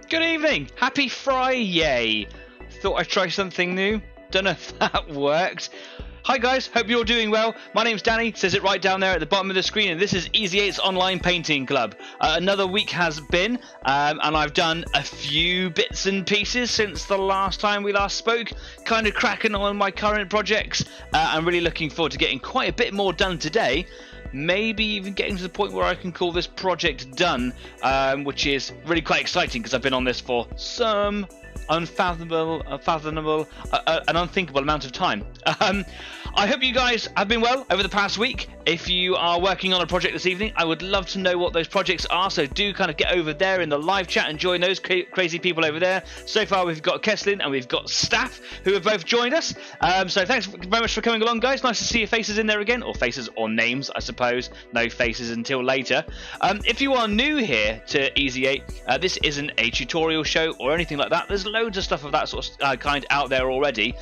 Good evening. Happy Friday. Thought I'd try something new. Don't know if that worked. Hi guys, hope you're all doing well. My name's Danny, says it right down there at the bottom of the screen, and this is Easy 8's Online Painting Club. Another week has been, and I've done a few bits and pieces since the last time we last spoke. Kind of cracking on my current projects. I'm really looking forward to getting quite a bit more done today. Maybe even getting to the point where I can call this project done, which is really quite exciting because I've been on this for some unfathomable, an unthinkable amount of time. I hope you guys have been well over the past week. If you are working on a project this evening, I would love to know what those projects are, so do kind of get over there in the live chat and join those crazy people over there. So far we've got Kesslin and we've got Staff who have both joined us, so thanks very much for coming along, guys. Nice to see your faces in there again, or faces or names I suppose, no faces until later. If you are new here to Easy 8, this isn't a tutorial show or anything like that. There's loads of stuff of that sort of kind out there already.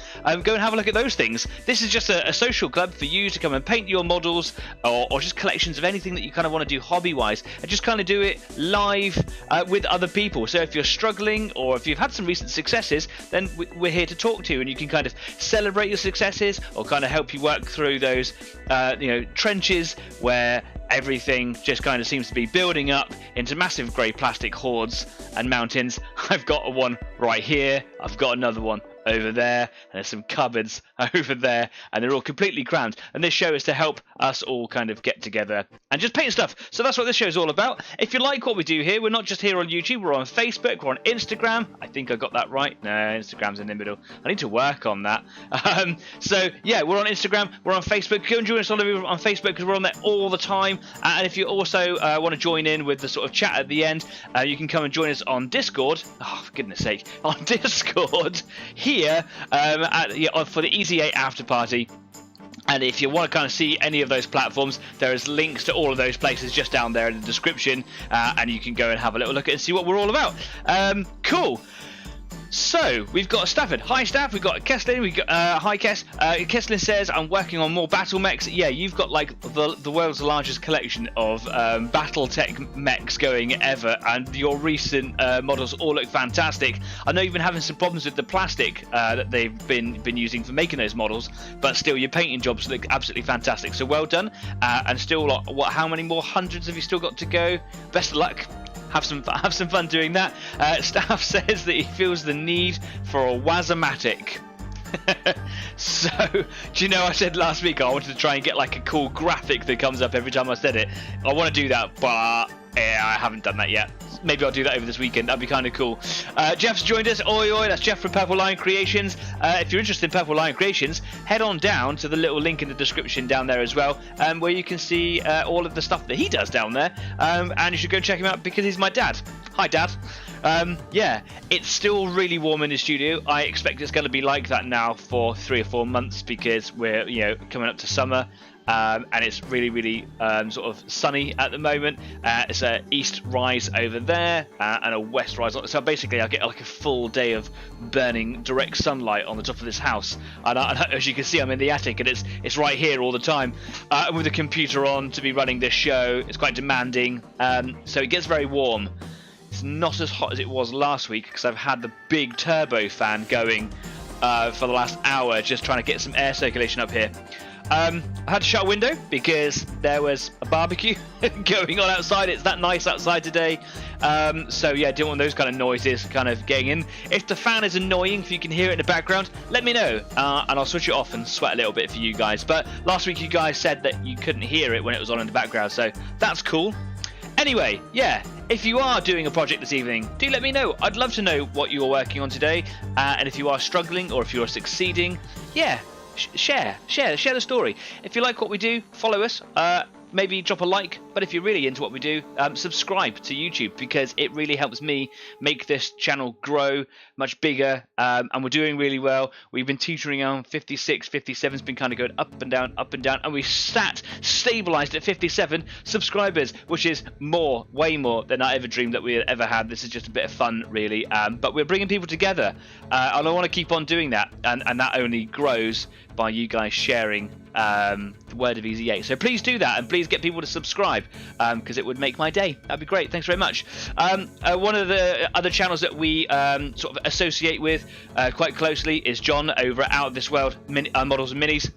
Go and have a look at those things. This is just a social club for you to come and paint your models, or just collections of anything that you kind of want to do hobby-wise, and just kind of do it live with other people. So if you're struggling, or if you've had some recent successes, then we're here to talk to you, and you can kind of celebrate your successes, or kind of help you work through those trenches where everything just kind of seems to be building up into massive grey plastic hordes and mountains. I've got one right here, I've got another one over there, and there's some cupboards over there, and they're all completely crammed. And this show is to help us all kind of get together and just paint stuff. So that's what this show is all about. If you like what we do here, we're not just here on YouTube, we're on Facebook, we're on Instagram. I think I got that right. No, Instagram's in the middle. I need to work on that. So yeah, we're on Instagram, we're on Facebook. Go and join us all over on Facebook because we're on there all the time. And if you also want to join in with the sort of chat at the end, you can come and join us on Discord. Oh, for goodness sake, on Discord here for the Easy 8 after party. And if you want to kind of see any of those platforms, there is links to all of those places just down there in the description, and you can go and have a little look at it and see what we're all about. Cool. So we've got Stafford. Hi Staff. We've got Kesslin. We got hi Kess. Kesslin says I'm working on more battle mechs. Yeah, you've got like the world's largest collection of battle tech mechs going ever, and your recent models all look fantastic. I know you've been having some problems with the plastic that they've been using for making those models, but still your painting jobs look absolutely fantastic. So well done. And still, how many more hundreds have you still got to go? Best of luck. Have some fun doing that. Staff says that he feels the need for a Wazomatic. So, do you know, I said last week I wanted to try and get like a cool graphic that comes up every time I said it. I want to do that, but yeah, I haven't done that yet. Maybe I'll do that over this weekend. That'd be kind of cool. Jeff's joined us. Oi, oi, that's Jeff from Purple Lion Creations. If you're interested in Purple Lion Creations, head on down to the little link in the description down there as well, where you can see all of the stuff that he does down there. And you should go check him out because he's my dad. Hi, Dad. Yeah, it's still really warm in the studio. I expect it's going to be like that now for 3 or 4 months because we're coming up to summer. And it's really sort of sunny at the moment. It's a east rise over there and a west rise. So basically I get like a full day of burning direct sunlight on the top of this house, and as you can see I'm in the attic, and it's right here all the time, with the computer on to be running this show. It's quite demanding, so it gets very warm. It's not as hot as it was last week because I've had the big turbo fan going for the last hour, just trying to get some air circulation up here. I had to shut a window because there was a barbecue going on outside. It's that nice outside today. So yeah, didn't want those kind of noises kind of getting in. If the fan is annoying, if you can hear it in the background, let me know, and I'll switch it off and sweat a little bit for you guys. But last week you guys said that you couldn't hear it when it was on in the background, so that's cool. Anyway, yeah, if you are doing a project this evening, do let me know. I'd love to know what you're working on today, and if you are struggling or if you're succeeding, yeah, share the story. If you like what we do, follow us. Maybe drop a like, but if you're really into what we do, subscribe to YouTube because it really helps me make this channel grow much bigger, and we're doing really well. We've been teetering on 56, 57's been kind of going up and down, and we stabilized at 57 subscribers, which is way more than I ever dreamed that we had ever had. This is just a bit of fun, really, but we're bringing people together, and I want to keep on doing that, and that only grows by you guys sharing the word of Easy 8. So please do that, and please get people to subscribe, because it would make my day. That'd be great. Thanks very much. One of the other channels that we sort of associate with quite closely is John over at Out of This World Models and Minis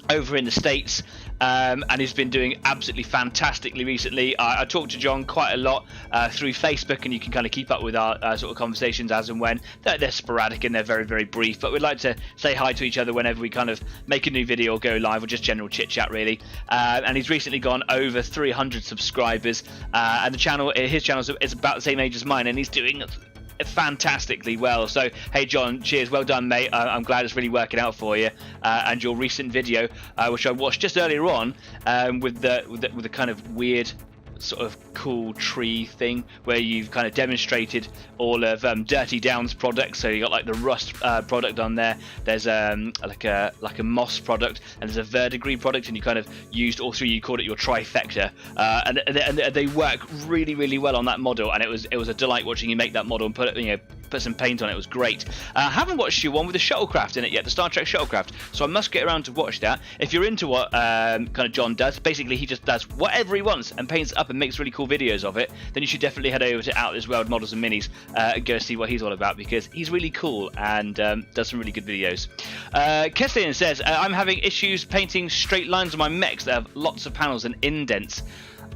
over in the States, and he's been doing absolutely fantastically recently. I talked to John quite a lot through Facebook, and you can kind of keep up with our sort of conversations as and when. They're sporadic and they're very, very brief, but we'd like to say hi to each other whenever we kind of make a new video or go live, or just general chit chat really. And he's recently gone over 300 subscribers, and his channel is about the same age as mine, and he's doing fantastically well. So hey John, cheers, well done mate. I'm glad it's really working out for you, and your recent video which I watched just earlier on, with the kind of weird sort of cool tree thing where you've kind of demonstrated all of Dirty Down's products. So you got like the rust product on there, there's like a moss product, and there's a verdigris product, and you kind of used all three. You called it your trifecta, and they work really, really well on that model, and it was a delight watching you make that model and put some paint on it. It was great. I haven't watched your one with the shuttlecraft in it yet, the Star Trek shuttlecraft, so I must get around to watch that. If you're into what kind of John does, basically he just does whatever he wants and paints it up and makes really cool videos of it, then you should definitely head over to Out of This World Models and Minis and go see what he's all about, because he's really cool and does some really good videos. Keslian says, I'm having issues painting straight lines on my mechs that have lots of panels and indents.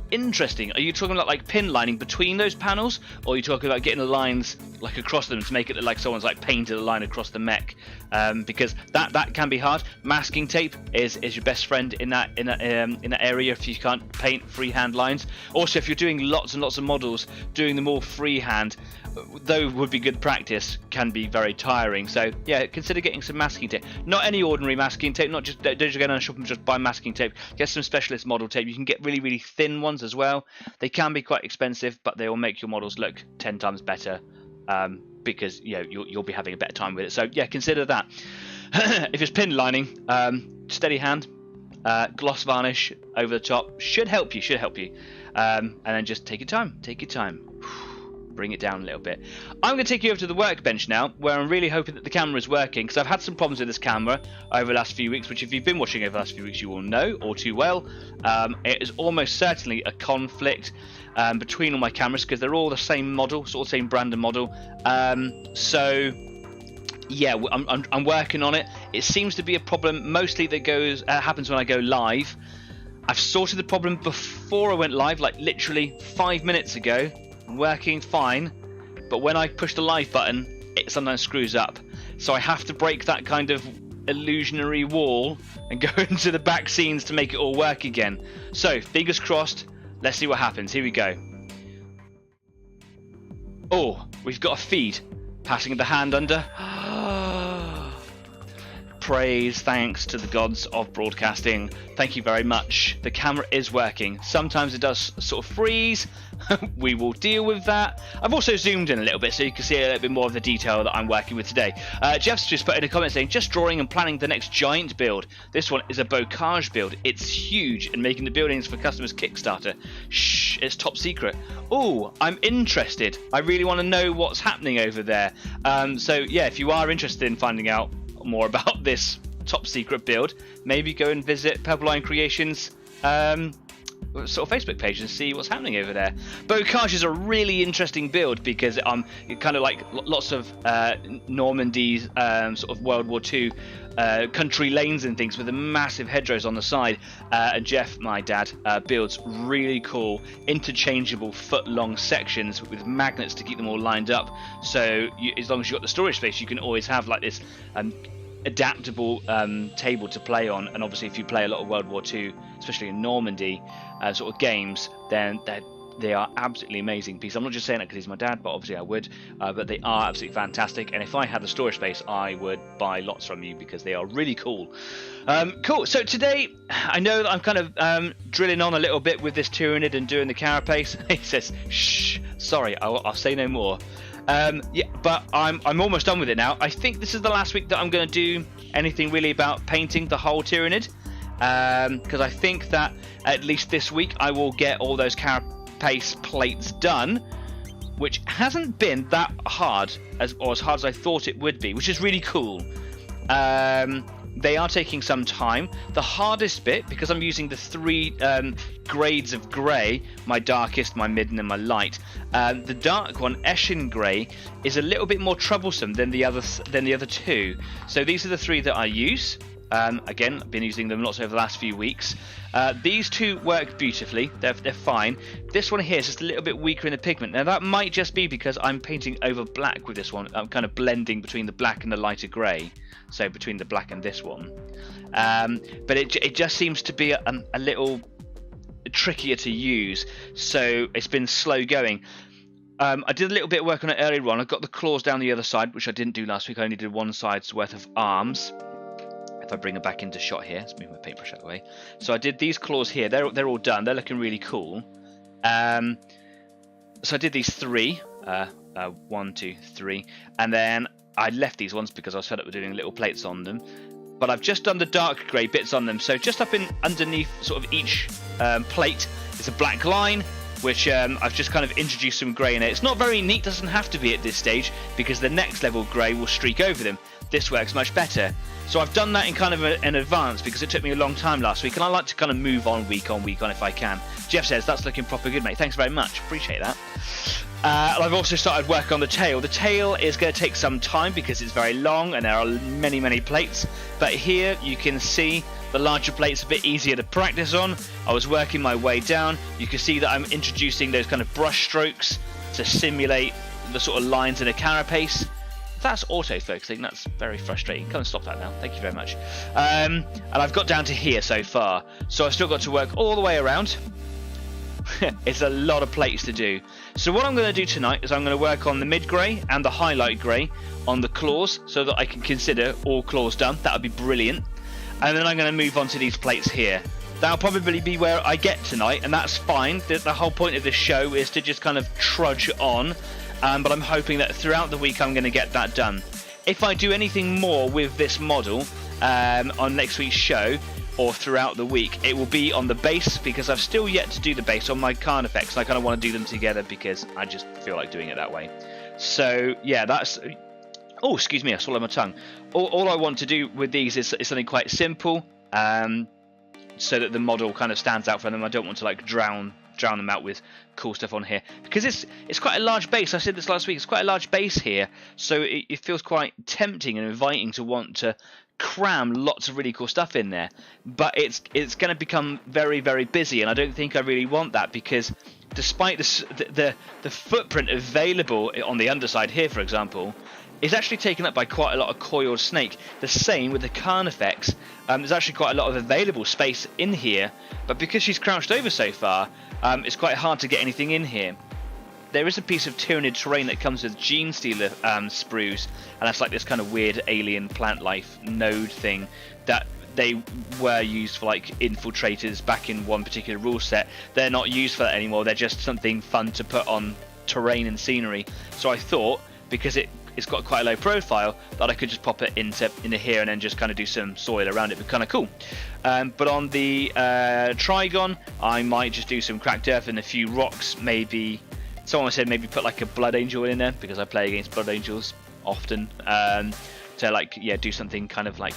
Interesting. Are you talking about like pin lining between those panels, or are you talking about getting the lines like across them to make it look like someone's like painted a line across the mech? Because that can be hard. Masking tape is your best friend in that area if you can't paint freehand lines. Also, if you're doing lots and lots of models, doing them all freehand, though would be good practice, can be very tiring. So yeah, consider getting some masking tape. Not any ordinary masking tape. Don't just go down and shop and just buy masking tape. Get some specialist model tape. You can get really, really thin ones as well. They can be quite expensive, but they will make your models look 10 times better, because you'll be having a better time with it. So yeah, consider that. If it's pin lining, steady hand, gloss varnish over the top should help you. And then just take your time. Bring it down a little bit. I'm going to take you over to the workbench now, where I'm really hoping that the camera is working, because I've had some problems with this camera over the last few weeks, which if you've been watching over the last few weeks you will know all too well. It is almost certainly a conflict between all my cameras, because they're all the same model, sort of same brand and model. So yeah, I'm working on it. It seems to be a problem mostly that happens when I go live. I've sorted the problem before I went live, like literally 5 minutes ago. Working fine, but when I push the live button, it sometimes screws up. So I have to break that kind of illusionary wall and go into the back scenes to make it all work again. So fingers crossed, let's see what happens. Here we go. Oh, we've got a feed passing the hand under. Praise, thanks to the gods of broadcasting. Thank you very much. The camera is working. Sometimes it does sort of freeze. We will deal with that. I've also zoomed in a little bit so you can see a little bit more of the detail that I'm working with today. Jeff's just put in a comment saying, just drawing and planning the next giant build. This one is a bocage build. It's huge and making the buildings for customers Kickstarter. Shh, it's top secret. Oh, I'm interested. I really want to know what's happening over there. So yeah, if you are interested in finding out more about this top secret build, maybe go and visit Purple Line Creations sort of Facebook page and see what's happening over there. Bocage is a really interesting build because it kind of like lots of Normandy sort of World War II country lanes and things with the massive hedgerows on the side, and Jeff, my dad, builds really cool interchangeable foot-long sections with magnets to keep them all lined up, so as long as you've got the storage space, you can always have like this adaptable table to play on. And obviously if you play a lot of World War II, especially in Normandy sort of games, then they are absolutely amazing pieces. I'm not just saying that because he's my dad, but obviously I would, but they are absolutely fantastic, and if I had the storage space I would buy lots from you because they are really cool. Cool, so today I know that I'm kind of drilling on a little bit with this Tyranid and doing the Carapace. He says shh, sorry, I'll say no more. Yeah, but I'm almost done with it now. I think this is the last week that I'm going to do anything really about painting the whole Tyranid, because I think that at least this week I will get all those Carapace plates done, which hasn't been that hard as hard as I thought it would be, which is really cool. They are taking some time. The hardest bit, because I'm using the 3 grades of grey, my darkest, my mid, and then my light. The dark one, Eshin Grey, is a little bit more troublesome than the other 2. So these are the 3 that I use. Again, I've been using them lots over the last few weeks. These 2 work beautifully. They're fine. This one here is just a little bit weaker in the pigment. Now that might just be because I'm painting over black with this one. I'm kind of blending between the black and the lighter grey. So between the black and this one. But it just seems to be a little trickier to use. So it's been slow going. I did a little bit of work on it earlier on. I got the claws down the other side, which I didn't do last week. I only did one side's worth of arms. If I bring it back into shot here, let's move my paintbrush out of the way. So I did these claws here. They're all done. They're looking really cool. So I did these 3. 1, 2, 3, and then I left these ones because I was fed up with doing little plates on them. But I've just done the dark grey bits on them. So just up underneath sort of each plate is a black line, which I've just kind of introduced some grey in it. It's not very neat, doesn't have to be at this stage, because the next level grey will streak over them. This works much better. So I've done that in kind of in advance because it took me a long time last week, and I like to kind of move on week on if I can. Jeff says, that's looking proper good, mate. Thanks very much. Appreciate that. I've also started work on the tail. The tail is going to take some time because it's very long and there are many, many plates. But here you can see the larger plates a bit easier to practice on. I was working my way down. You can see that I'm introducing those kind of brush strokes to simulate the sort of lines in a carapace. That's autofocusing. That's very frustrating. Come and stop that now. Thank you very much. And I've got down to here so far. So I've still got to work all the way around. It's a lot of plates to do. So what I'm going to do tonight is I'm going to work on the mid grey and the highlight grey on the claws so that I can consider all claws done. That would be brilliant. And then I'm going to move on to these plates here. That'll probably be where I get tonight, and that's fine. The whole point of this show is to just kind of trudge on. But I'm hoping that throughout the week I'm going to get that done. If I do anything more with this model on next week's show or throughout the week, it will be on the base, because I've still yet to do the base on my Carnifex. I kind of want to do them together because I just feel like doing it that way. So yeah, that's... Oh, excuse me, I swallowed my tongue. All I want to do with these is something quite simple, so that the model kind of stands out for them. I don't want to like drown them out with cool stuff on here, because it's quite a large base. I said this last week, it's quite a large base here, so it feels quite tempting and inviting to want to cram lots of really cool stuff in there. But it's going to become very, very busy, and I don't think I really want that, because despite the footprint available on the underside here, for example, is actually taken up by quite a lot of coiled snake. The same with the Carnifex. There's actually quite a lot of available space in here, but because she's crouched over so far, it's quite hard to get anything in here. There is a piece of Tyranid terrain that comes with Gene Stealer sprues, and that's like this kind of weird alien plant life node thing that they were used for like infiltrators back in one particular rule set. They're not used for that anymore. They're just something fun to put on terrain and scenery. So I thought, because it's got quite a low profile, that I could just pop it into here and then just kind of do some soil around it. But kind of cool. But on the Trygon, I might just do some cracked earth and a few rocks. Maybe someone said maybe put like a blood angel in there, because I play against blood angels often. To like, yeah, do something kind of like,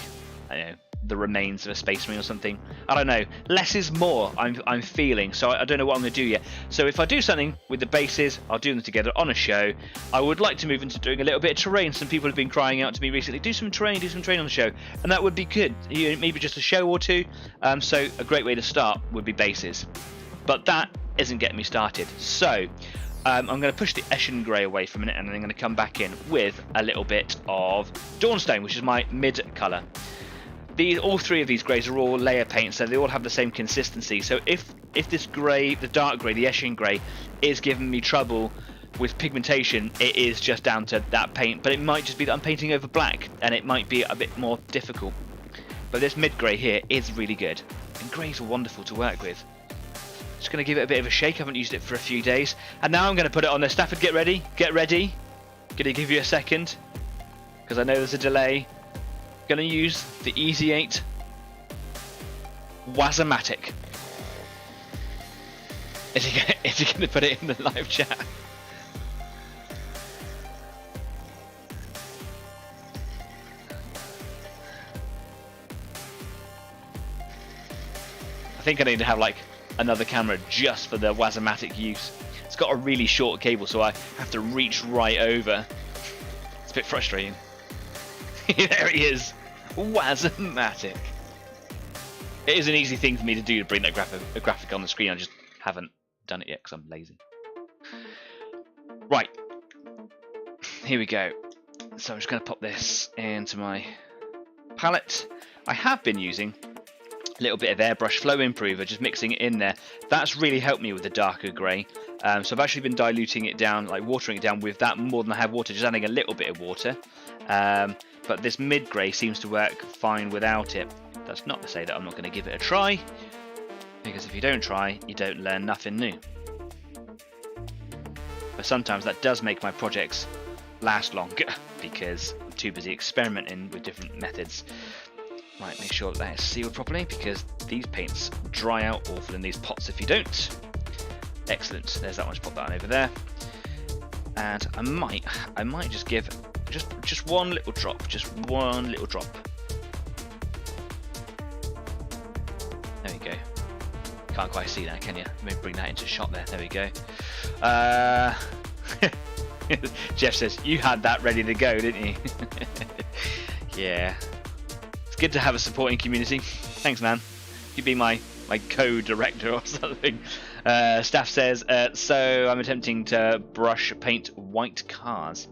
I don't know, the remains of a space marine or something. I don't know. Less is more, I'm feeling. So I don't know what I'm going to do yet. So if I do something with the bases, I'll do them together on a show. I would like to move into doing a little bit of terrain. Some people have been crying out to me recently, do some terrain on the show. And that would be good. Maybe just a show or two. So a great way to start would be bases. But that isn't getting me started. So I'm going to push the Eshin Grey away for a minute, and then I'm going to come back in with a little bit of Dawnstone, which is my mid colour. All 3 of these greys are all layer paint, so they all have the same consistency. So if this grey, the dark grey, the Eshin Grey, is giving me trouble with pigmentation, it is just down to that paint. But it might just be that I'm painting over black, and it might be a bit more difficult. But this mid grey here is really good, and greys are wonderful to work with. Just going to give it a bit of a shake. I haven't used it for a few days, and now I'm going to put it on there. Stafford, get ready. Going to give you a second, because I know there's a delay. Going to use the Easy 8 Wazomatic. Is he going to put it in the live chat? I think I need to have like another camera just for the Wazomatic use. It's got a really short cable, so I have to reach right over. It's a bit frustrating. There he is, Wazomatic. It is an easy thing for me to do to bring that graphic on the screen. I just haven't done it yet because I'm lazy. Right, here we go. So I'm just going to pop this into my palette. I have been using a little bit of airbrush flow improver, just mixing it in there. That's really helped me with the darker grey. So I've actually been diluting it down, like watering it down with that more than I have water, just adding a little bit of water. But this mid grey seems to work fine without it. That's not to say that I'm not going to give it a try, because if you don't try, you don't learn nothing new. But sometimes that does make my projects last longer, because I'm too busy experimenting with different methods. Right, make sure that is sealed properly, because these paints dry out awful in these pots if you don't. Excellent, there's that one, just pop that on over there. And I might just give just one little drop, There we go. Can't quite see that, can you? Let me bring that into shot there. There we go. Jeff says, you had that ready to go, didn't you? Yeah. It's good to have a supporting community. Thanks, man. You'd be my co-director or something. Staff says, so I'm attempting to brush paint white cars.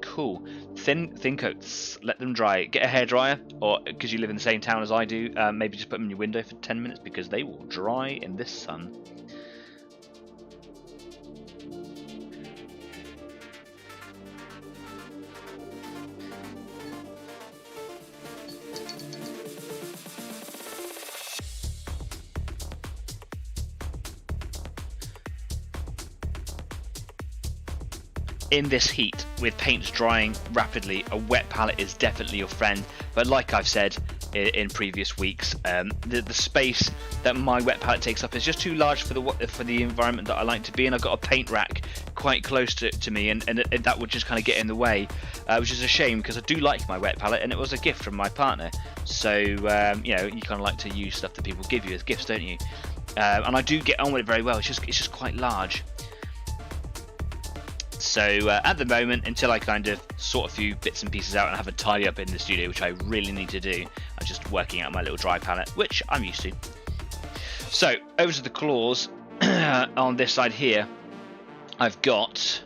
Cool. Thin coats. Let them dry. Get a hairdryer, or because you live in the same town as I do, maybe just put them in your window for 10 minutes because they will dry in this sun. In this heat, with paints drying rapidly, a wet palette is definitely your friend. But like I've said in previous weeks, the space that my wet palette takes up is just too large for the environment that I like to be in. I've got a paint rack quite close to me, and that would just kind of get in the way, which is a shame because I do like my wet palette, and it was a gift from my partner. So you know, you kind of like to use stuff that people give you as gifts, don't you? And I do get on with it very well. It's just quite large. So at the moment, until I kind of sort a few bits and pieces out and have a tidy up in the studio, which I really need to do, I'm just working out my little dry palette, which I'm used to. So over to the claws. On this side here, I've got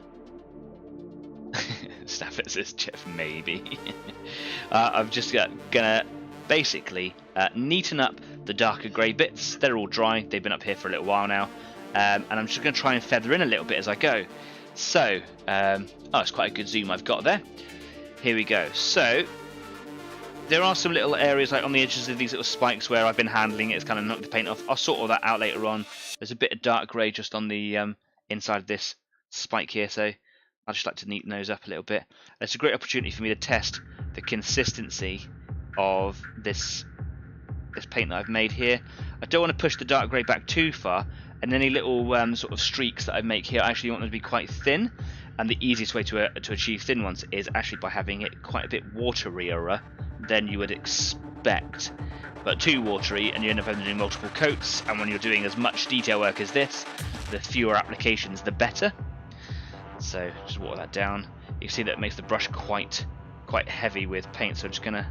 Stafford says Jeff maybe. I'm just gonna basically neaten up the darker grey bits. They're all dry. They've been up here for a little while now, and I'm just gonna try and feather in a little bit as I go. So, oh, it's quite a good zoom I've got there. Here we go. So, there are some little areas like on the edges of these little spikes where I've been handling it. It's kind of knocked the paint off. I'll sort all that out later on. There's a bit of dark grey just on the inside of this spike here, so I'd just like to neaten those up a little bit. It's a great opportunity for me to test the consistency of this paint that I've made here. I don't want to push the dark grey back too far, and any little sort of streaks that I make here, I actually want them to be quite thin, and the easiest way to achieve thin ones is actually by having it quite a bit waterier than you would expect. But too watery and you end up having to do multiple coats, and when you're doing as much detail work as this, the fewer applications the better. So just water that down. You can see that it makes the brush quite heavy with paint, so I'm just going to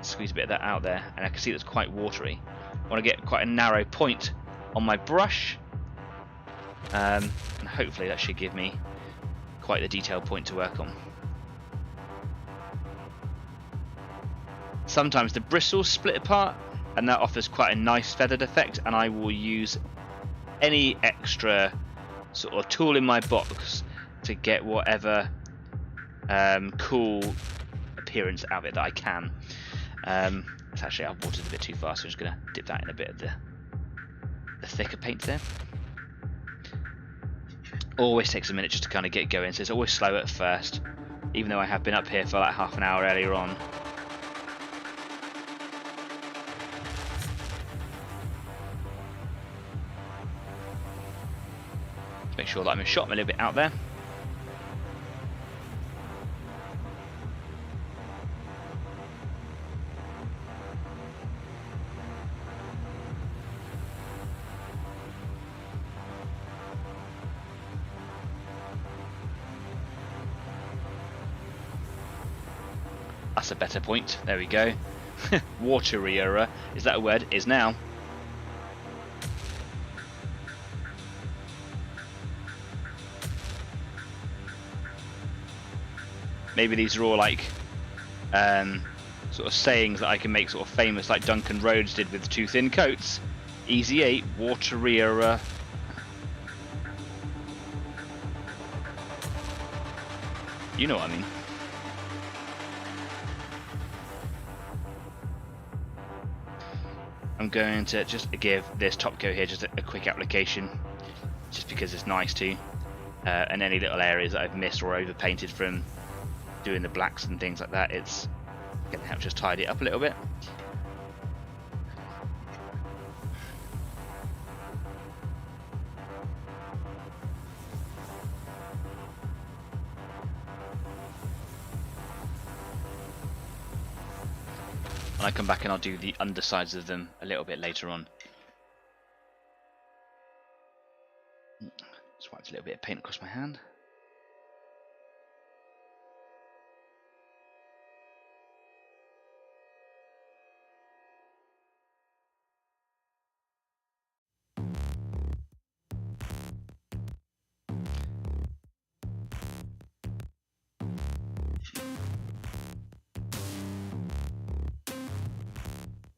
squeeze a bit of that out there, and I can see that's quite watery. I want to get quite a narrow point on my brush, and hopefully that should give me quite the detailed point to work on. Sometimes the bristles split apart, and that offers quite a nice feathered effect, and I will use any extra sort of tool in my box to get whatever cool appearance out of it that I can. Actually, I've watered a bit too fast, so I'm just going to dip that in a bit of the thicker paint there. Always takes a minute just to kind of get going, so it's always slow at first, even though I have been up here for like half an hour earlier on. Make sure that I'm in shot a little bit out there. That's a better point. There we go. Waterier, is that a word? Is now. Maybe these are all like sort of sayings that I can make sort of famous, like Duncan Rhodes did with Two Thin Coats. Easy 8, Waterier. You know what I mean. I'm going to just give this top coat here just a quick application, just because it's nice to, and any little areas that I've missed or overpainted from doing the blacks and things like that, it's going to help just tidy it up a little bit. And I come back and I'll do the undersides of them a little bit later on. Just wiped a little bit of paint across my hand.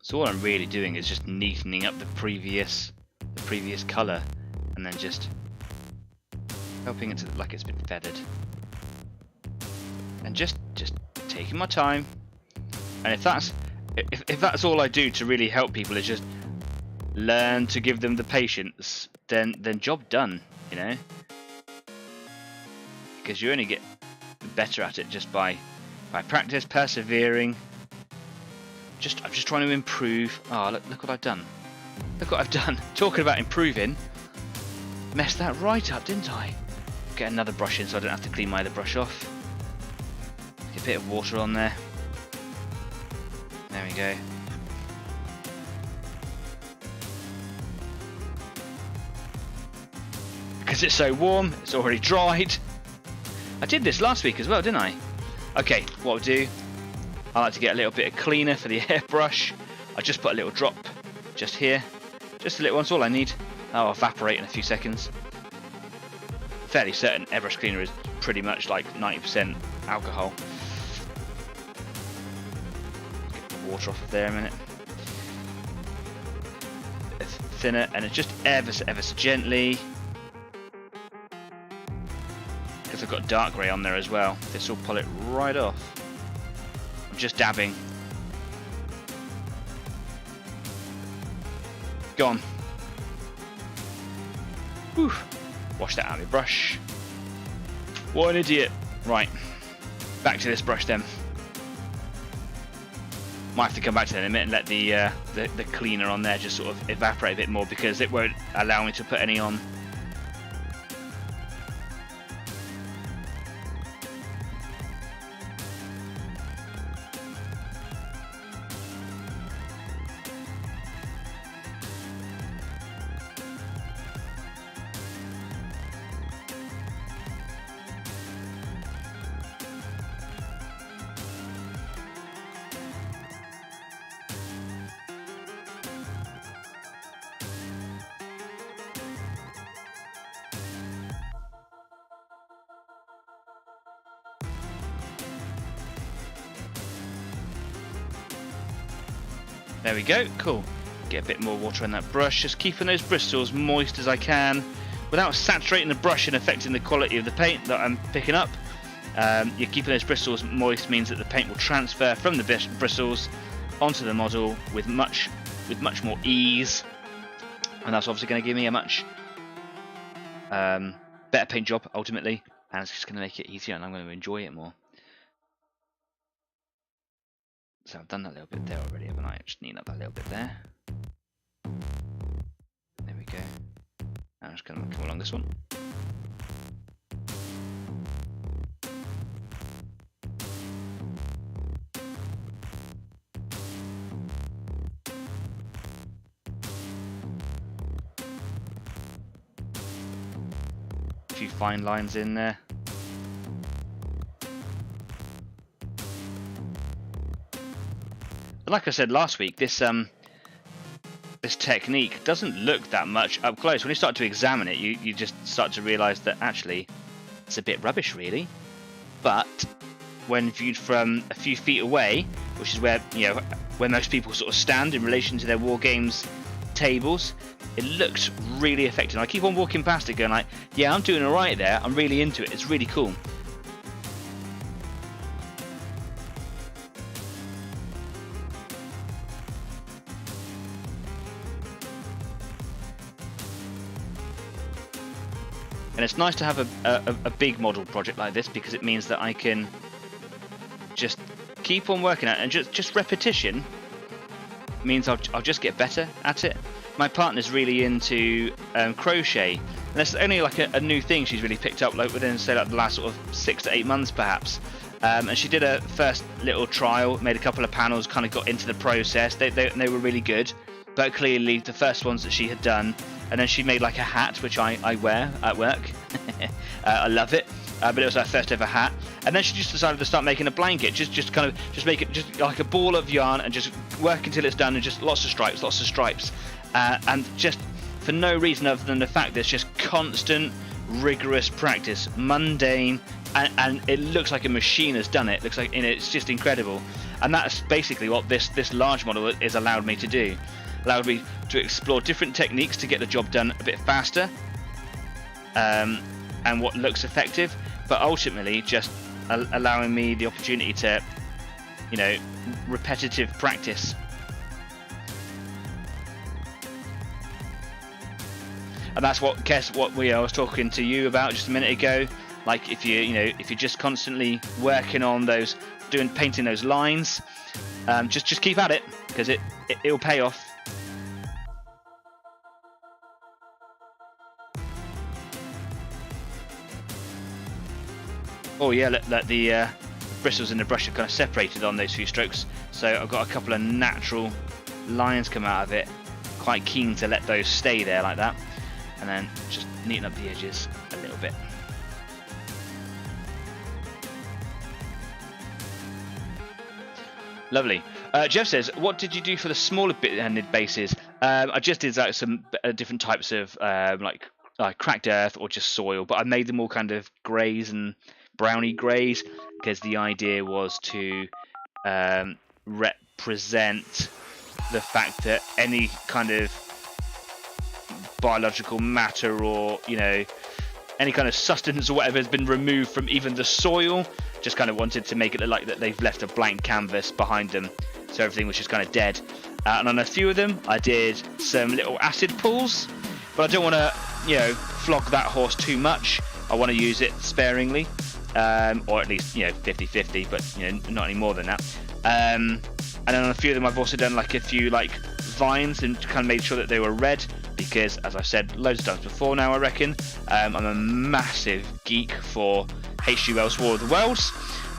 So all I'm really doing is just neatening up the previous colour, and then just helping it to look like it's been feathered, and just taking my time. And if that's all I do to really help people is just learn to give them the patience, then job done, you know. Because you only get better at it just by practice, persevering. I'm just trying to improve. Oh, look what I've done. Look what I've done. Talking about improving. Messed that right up, didn't I? Get another brush in so I don't have to clean my other brush off. Get a bit of water on there. There we go. Because it's so warm, it's already dried. I did this last week as well, didn't I? Okay, what we'll do, I like to get a little bit of cleaner for the airbrush. I just put a little drop just here. Just a little one, that's all I need. That'll evaporate in a few seconds. Fairly certain airbrush cleaner is pretty much like 90% alcohol. Get the water off of there a minute. It's thinner, and it's just ever so gently. Because I've got dark grey on there as well. This will pull it right off. Just dabbing. Gone. Whew. Wash that out of my brush. What an idiot. Right. Back to this brush then. Might have to come back to that in a minute and let the cleaner on there just sort of evaporate a bit more, because it won't allow me to put any on. There we go, cool. Get a bit more water on that brush, just keeping those bristles moist as I can, without saturating the brush and affecting the quality of the paint that I'm picking up. You're keeping those bristles moist means that the paint will transfer from the bristles onto the model with much more ease, and that's obviously going to give me a much better paint job ultimately, and it's just going to make it easier, and I'm going to enjoy it more. So I've done that little bit there already, haven't I? Just neaten up that little bit there. There we go. I'm just going to come along this one. A few fine lines in there. like I said last week, this technique doesn't look that much up close. When you start to examine it, you just start to realise that actually it's a bit rubbish, really. But when viewed from a few feet away, which is where where most people sort of stand in relation to their war games tables, it looks really effective. I keep on walking past it, going like, "Yeah, I'm doing all right there. I'm really into it. It's really cool." And it's nice to have a big model project like this, because it means that I can just keep on working at it, and just repetition means I'll just get better at it. My partner's really into crochet, and that's only like a new thing she's really picked up, like within say like the last sort of 6 to 8 months perhaps. And she did a first little trial, made a couple of panels, kind of got into the process. They were really good, but clearly the first ones that she had done. And then she made like a hat, which I wear at work. I love it, but it was her first ever hat. And then she just decided to start making a blanket. Just make it just like a ball of yarn, and just work until it's done, and just lots of stripes. And just for no reason other than the fact that it's just constant, rigorous practice, mundane, and it looks like a machine has done it. It looks like it's just incredible. And that's basically what this large model has allowed me to do. Allowed me to explore different techniques to get the job done a bit faster, and what looks effective, but ultimately just allowing me the opportunity to, repetitive practice. And that's what I was talking to you about just a minute ago. Like if you're just constantly working on painting those lines, just keep at it, because it'll pay off. Oh yeah, let the bristles in the brush are kind of separated on those few strokes, so I've got a couple of natural lines come out of it. Quite keen to let those stay there like that, and then just neaten up the edges a little bit. Lovely. Jeff says, what did you do for the smaller bit-ended bases? I just did like some different types of like cracked earth or just soil, but I made them all kind of greys and browny greys, because the idea was to represent the fact that any kind of biological matter, or any kind of sustenance or whatever has been removed from even the soil. Just kind of wanted to make it look like that they've left a blank canvas behind them, so everything was just kind of dead. And on a few of them I did some little acid pools, but I don't want to flog that horse too much. I want to use it sparingly, or at least 50-50, but not any more than that. And then on a few of them I've also done like a few like vines, and kind of made sure that they were red, because as I've said loads of times before now, I reckon I'm a massive geek for H.G. Wells' War of the Worlds,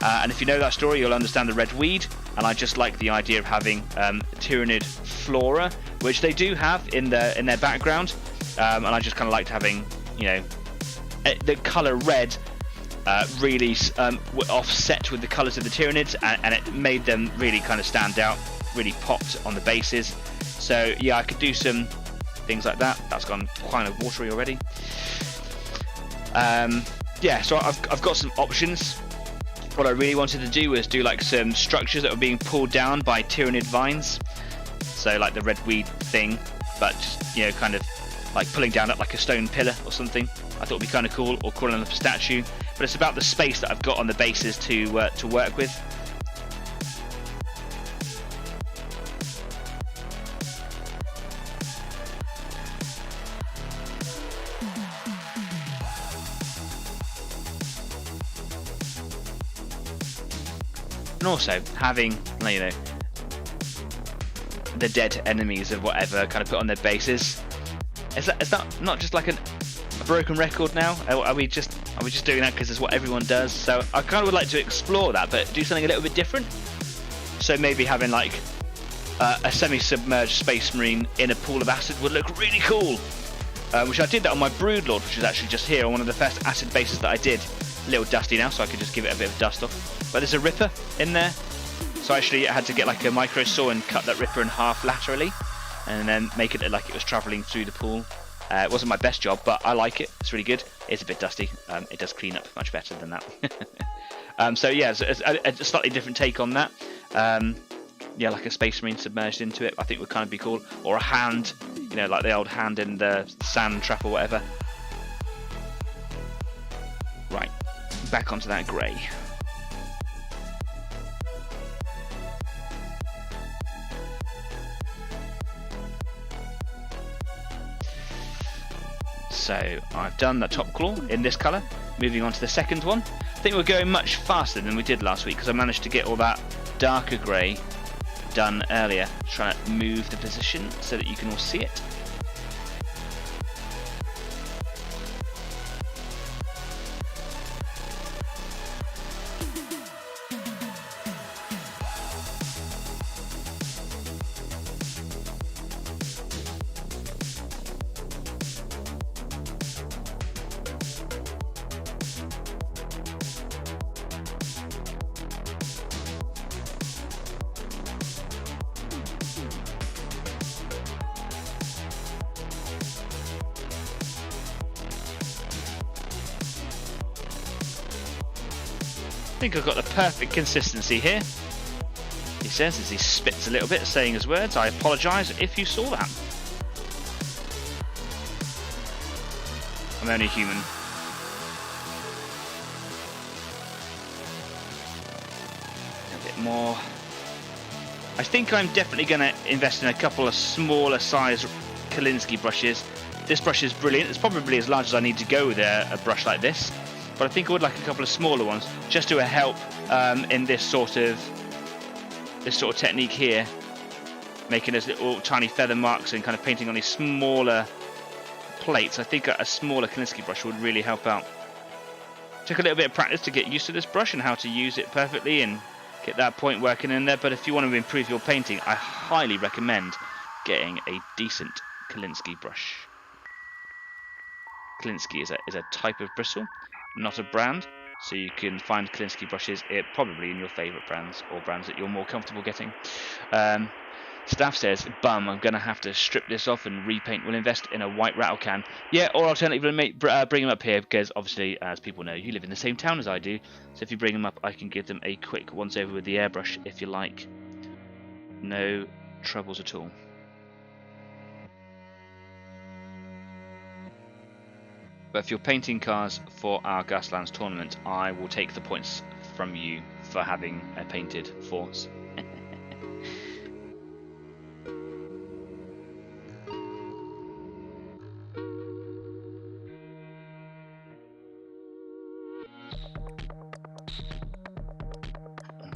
and if you know that story you'll understand the red weed, and I just like the idea of having Tyranid flora, which they do have in their background, and I just kind of liked having the colour red really offset with the colours of the Tyranids, and it made them really kind of stand out, really popped on the bases. So yeah, I could do some things like that. That's gone kind of watery already. Yeah, so I've got some options. What I really wanted to do was do like some structures that were being pulled down by Tyranid vines, so like the red weed thing, but just kind of like pulling down at like a stone pillar or something. I thought it'd be kind of cool, or calling up a statue. But it's about the space that I've got on the bases to work with. And also having the dead enemies of whatever kind of put on their bases. Is that not just like a broken record now? Are we just doing that because it's what everyone does? So I kind of would like to explore that, but do something a little bit different. So maybe having like a semi-submerged space marine in a pool of acid would look really cool. Which I did that on my Broodlord, which is actually just here on one of the first acid bases that I did. A little dusty now, so I could just give it a bit of dust off. But there's a Ripper in there, So actually I had to get like a micro saw and cut that ripper in half laterally, and then make it look like it was travelling through the pool. It wasn't my best job, but I like it. It's really good. It's a bit dusty. It does clean up much better than that. So yeah, it's a slightly different take on that. Yeah, like a space marine submerged into it, I think would kind of be cool. Or a hand, you know, like the old hand in the sand trap or whatever. Right, back onto that grey. So I've done the top claw in this colour. Moving on to the second one. I think we're going much faster than we did last week because I managed to get all that darker grey done earlier. Trying to move the position so that you can all see it. I think I've got the perfect consistency here, he says as he spits a little bit, saying his words. I apologise if you saw that. I'm only human. A bit more. I think I'm definitely going to invest in a couple of smaller size Kolinsky brushes. This brush is brilliant. It's probably as large as I need to go with a brush like this. But I think I would like a couple of smaller ones just to help in this sort of technique here, making those little tiny feather marks and kind of painting on these smaller plates. I think a smaller Kolinsky brush would really help out. Took a little bit of practice to get used to this brush and how to use it perfectly and get that point working in there. But if you want to improve your painting, I highly recommend getting a decent Kolinsky brush. Kolinsky is a type of bristle, not a brand, so you can find Kolinsky brushes probably in your favourite brands or brands that you're more comfortable getting. Staff says, bum, I'm going to have to strip this off and repaint. We'll invest in a white rattle can. Yeah, or alternatively, bring them up here, because obviously, as people know, you live in the same town as I do, so if you bring them up, I can give them a quick once over with the airbrush if you like. No troubles at all. But if you're painting cars for our Gaslands tournament, I will take the points from you for having a painted force.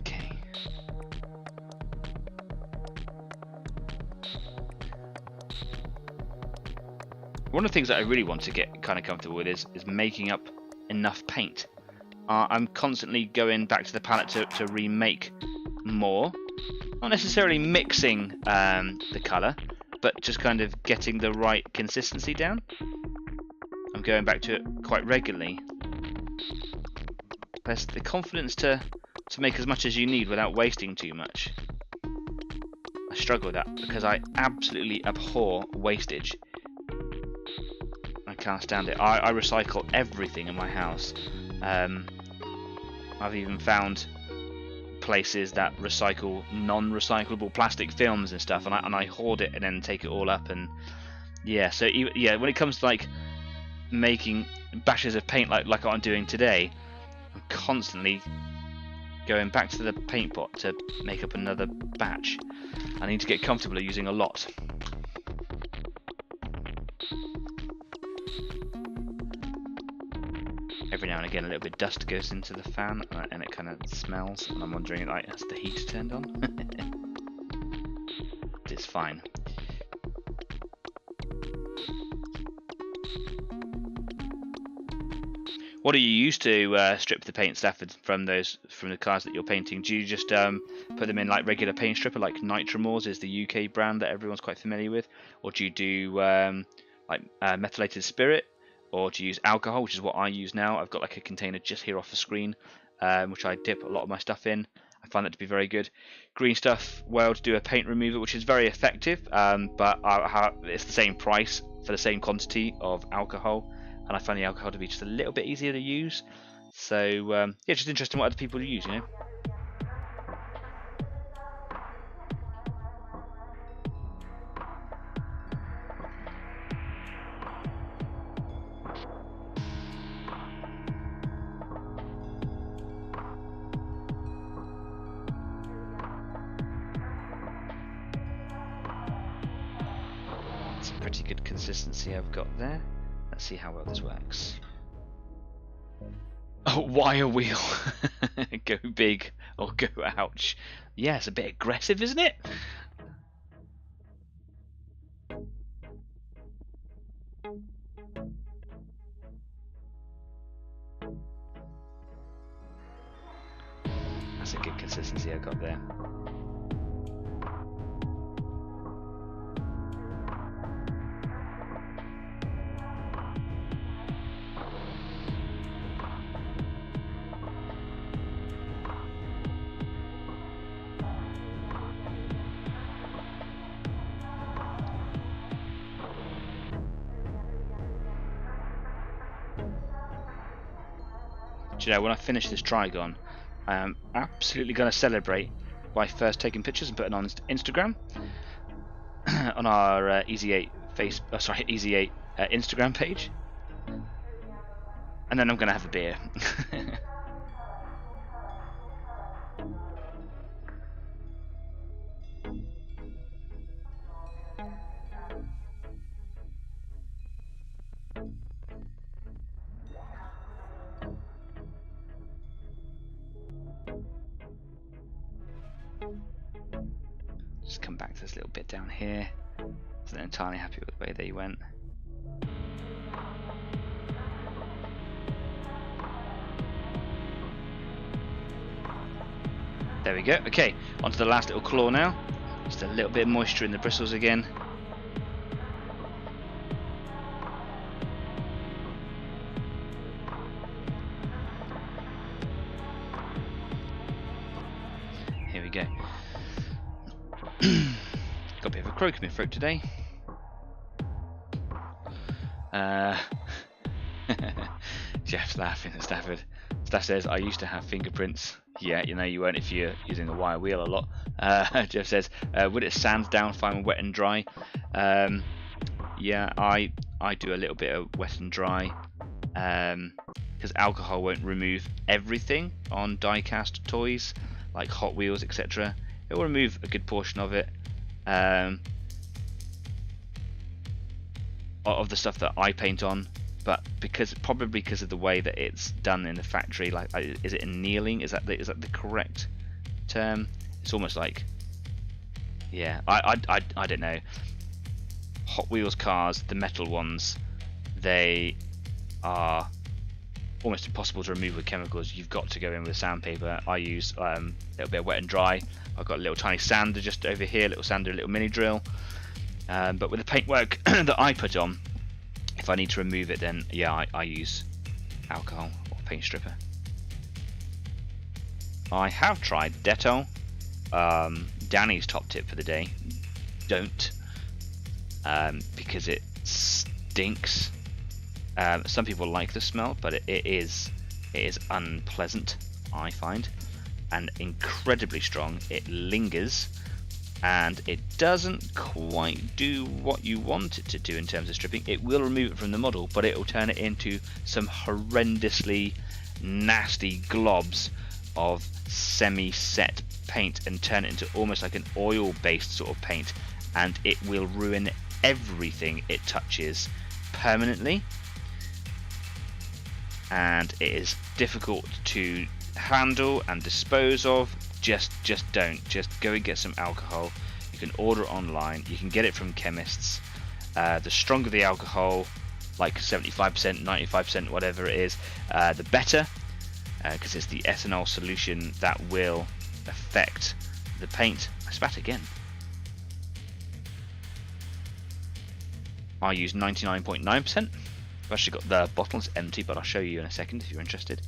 Okay. One of the things that I really want to get kind of comfortable with is making up enough paint. I'm constantly going back to the palette to remake more. Not necessarily mixing the colour, but just kind of getting the right consistency down. I'm going back to it quite regularly. There's the confidence to make as much as you need without wasting too much. I struggle with that because I absolutely abhor wastage. I can't stand it. I recycle everything in my house. I've even found places that recycle non-recyclable plastic films and stuff, and I hoard it and then take it all up. And yeah, so yeah, when it comes to like making batches of paint like I'm doing today, I'm constantly going back to the paint pot to make up another batch. I need to get comfortable at using a lot. Every now and again a little bit of dust goes into the fan and it kind of smells, and I'm wondering, like, has the heat turned on? It's fine. What do you use to strip the paint, Stafford, from the cars that you're painting? Do you just put them in like regular paint stripper, like Nitromors is the UK brand that everyone's quite familiar with, or do you do like methylated spirit? Or to use alcohol, which is what I use now. I've got like a container just here off the screen, which I dip a lot of my stuff in. I find that to be very good. Green stuff, well, to do a paint remover, which is very effective, but it's the same price for the same quantity of alcohol, and I find the alcohol to be just a little bit easier to use. So yeah, just interesting what other people use, you know. Pretty good consistency I've got there. Let's see how well this works. Oh, wire wheel. Go big or go ouch. Yeah, it's a bit aggressive, isn't it? That's a good consistency I've got there. Do you know, when I finish this Trygon, I am absolutely going to celebrate by first taking pictures and putting on Instagram on our Easy 8 Instagram page, and then I'm going to have a beer. Just come back to this little bit down here. Wasn't entirely happy with the way they went. There we go. Okay, onto the last little claw now. Just a little bit of moisture in the bristles again. Here we go. Got a bit of a croak in my throat today. Jeff's laughing at Stafford. Staff says, I used to have fingerprints. Yeah, you know you won't if you're using a wire wheel a lot. Jeff says, would it sand down fine when wet and dry? Yeah, I do a little bit of wet and dry, because alcohol won't remove everything on die-cast toys like Hot Wheels, etc. It will remove a good portion of it, of the stuff that I paint on. But probably because of the way that it's done in the factory, like, is it annealing? Is that the correct term? It's almost like, yeah, I don't know. Hot Wheels cars, the metal ones, they are almost impossible to remove with chemicals. You've got to go in with sandpaper. I use a little bit of wet and dry. I've got a little tiny sander just over here, little sander, little mini drill. But with the paintwork that I put on, if I need to remove it, then yeah, I use alcohol or paint stripper. I have tried Dettol. Danny's top tip for the day: don't, because it stinks. Some people like the smell, but it is unpleasant, I find, and incredibly strong. It lingers, and it doesn't quite do what you want it to do in terms of stripping. It will remove it from the model, but it will turn it into some horrendously nasty globs of semi-set paint and turn it into almost like an oil-based sort of paint, and it will ruin everything it touches permanently, and it is difficult to handle and dispose of. Just don't. Just go and get some alcohol. You can order it online. You can get it from chemists. The stronger the alcohol, like 75%, 95%, whatever it is, the better, because it's the ethanol solution that will affect the paint. I spat again. I use 99.9%. I've actually got the bottles empty, but I'll show you in a second if you're interested.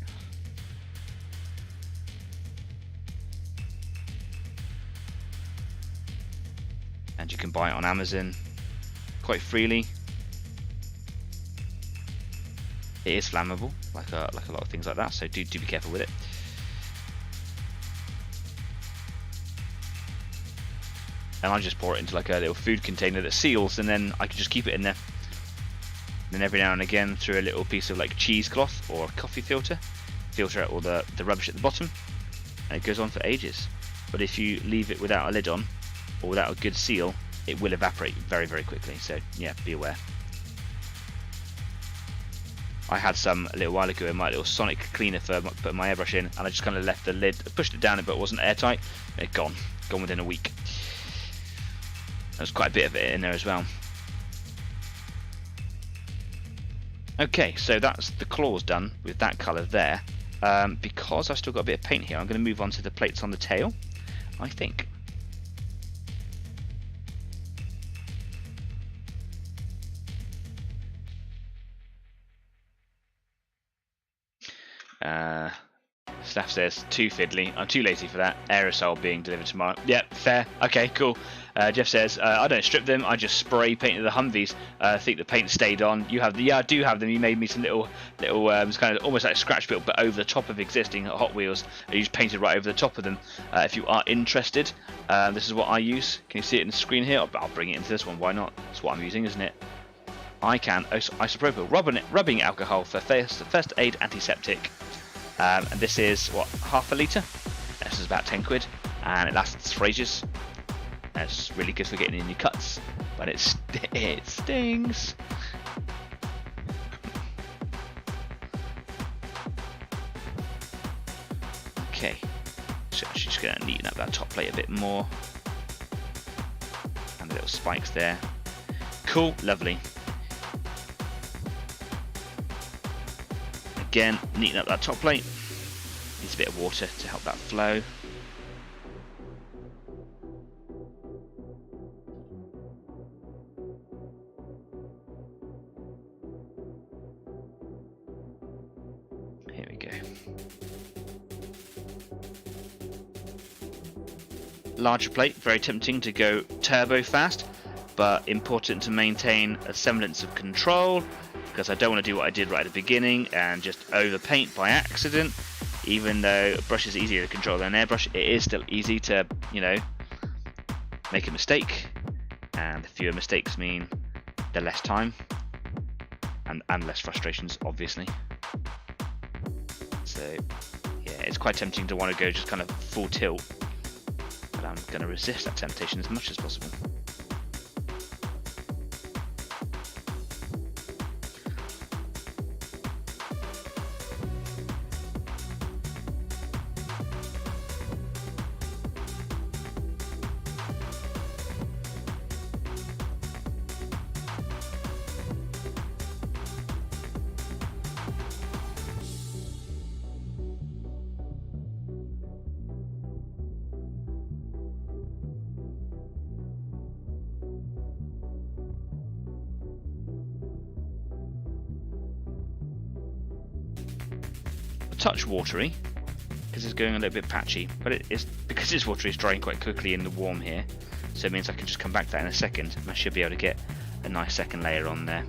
and you can buy it on Amazon quite freely. It is flammable, like a lot of things like that, so do be careful with it. And I just pour it into like a little food container that seals, and then I can just keep it in there. And then every now and again, through a little piece of like cheesecloth or a coffee filter out all the rubbish at the bottom, and it goes on for ages. But if you leave it without a lid on, or without a good seal, it will evaporate very, very quickly. So yeah, be aware. I had some a little while ago in my little sonic cleaner for putting my airbrush in, and I just kind of left the lid, pushed it down, but it wasn't airtight. It gone within a week. There's quite a bit of it in there as well. Okay, so that's the claws done with that colour there. Because I've still got a bit of paint here, I'm going to move on to the plates on the tail, I think. Staff says too fiddly. I'm too lazy for that. Aerosol being delivered tomorrow. Yep, fair. Okay, cool. Jeff says I don't strip them. I just spray painted the Humvees. I think the paint stayed on. You have the I do have them. You made me some little kind of almost like a scratch build, but over the top of existing Hot Wheels. You just painted right over the top of them. If you are interested, this is what I use. Can you see it in the screen here? I'll bring it into this one. Why not? That's what I'm using, isn't it? I can isopropyl rubbing alcohol for first aid antiseptic. And this is what, half a litre? This is about 10 quid, and it lasts for ages. And it's really good for getting in your cuts, but it stings. Okay, so I'm just going to neaten up that top plate a bit more, and the little spikes there. Cool, lovely. Again, neaten up that top plate. Needs a bit of water to help that flow. Here we go. Larger plate, very tempting to go turbo fast, but important to maintain a semblance of control, because I don't want to do what I did right at the beginning and just overpaint by accident. Even though a brush is easier to control than an airbrush, it is still easy to, you know, make a mistake, and the fewer mistakes mean the less time and less frustrations, obviously. So yeah, it's quite tempting to want to go just kind of full tilt, but I'm going to resist that temptation as much as possible. Touch watery because it's going a little bit patchy, but it's because it's watery, it's drying quite quickly in the warm here, so it means I can just come back to that in a second and I should be able to get a nice second layer on there.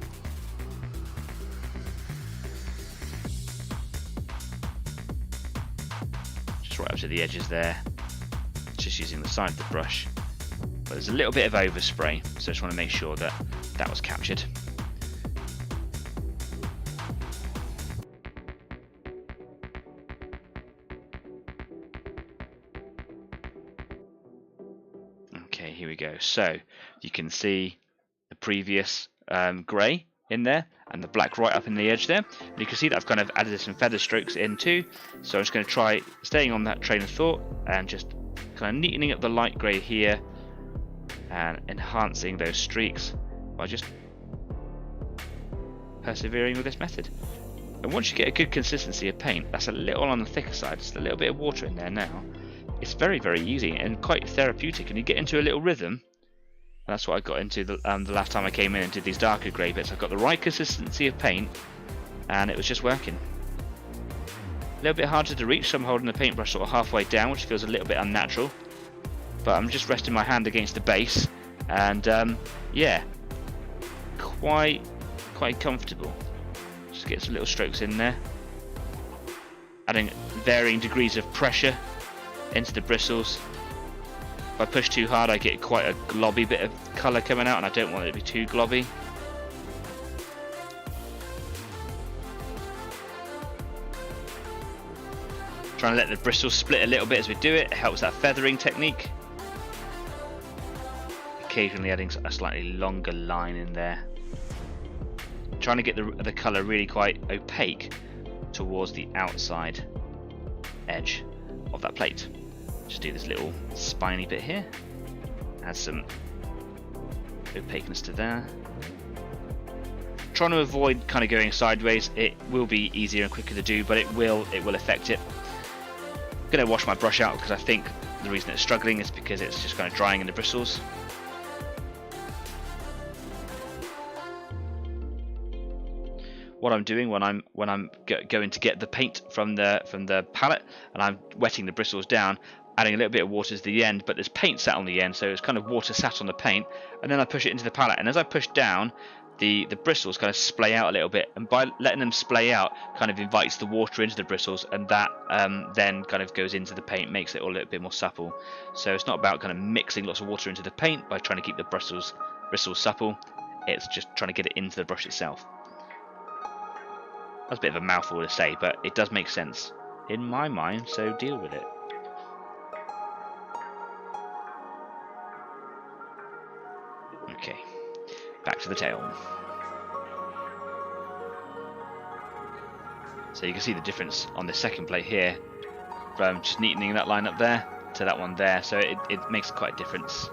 Just right up to the edges there, just using the side of the brush, but there's a little bit of overspray, so I just want to make sure that that was captured. Here we go. So you can see the previous grey in there and the black right up in the edge there. And you can see that I've kind of added some feather strokes in too. So I'm just going to try staying on that train of thought and just kind of neatening up the light grey here and enhancing those streaks by just persevering with this method. And once you get a good consistency of paint, that's a little on the thicker side, just a little bit of water in there now. It's very, very easy and quite therapeutic, and you get into a little rhythm. That's what I got into the last time I came in and did these darker grey bits. I got the right consistency of paint, and it was just working. A little bit harder to reach, so I'm holding the paintbrush sort of halfway down, which feels a little bit unnatural. But I'm just resting my hand against the base, and yeah, quite comfortable. Just get some little strokes in there, adding varying degrees of pressure into the bristles. If I push too hard, I get quite a globby bit of colour coming out, and I don't want it to be too globby. Trying to let the bristles split a little bit as we do it. It helps that feathering technique. Occasionally adding a slightly longer line in there. Trying to get the colour really quite opaque towards the outside edge of that plate. Just do this little spiny bit here. Add some opaqueness to there. Trying to avoid kind of going sideways. It will be easier and quicker to do, but it will affect it. I'm going to wash my brush out because I think the reason it's struggling is because it's just kind of drying in the bristles. What I'm doing when I'm going to get the paint from the palette, and I'm wetting the bristles down, adding a little bit of water to the end, but there's paint sat on the end, so it's kind of water sat on the paint, and then I push it into the palette, and as I push down, the bristles kind of splay out a little bit, and by letting them splay out kind of invites the water into the bristles, and that then kind of goes into the paint, makes it all a little bit more supple. So it's not about kind of mixing lots of water into the paint by trying to keep the bristles supple, it's just trying to get it into the brush itself. That's a bit of a mouthful to say, but it does make sense in my mind, so deal with it. Okay, back to the tail. So you can see the difference on the second plate here, from just neatening that line up there to that one there, so it makes quite a difference.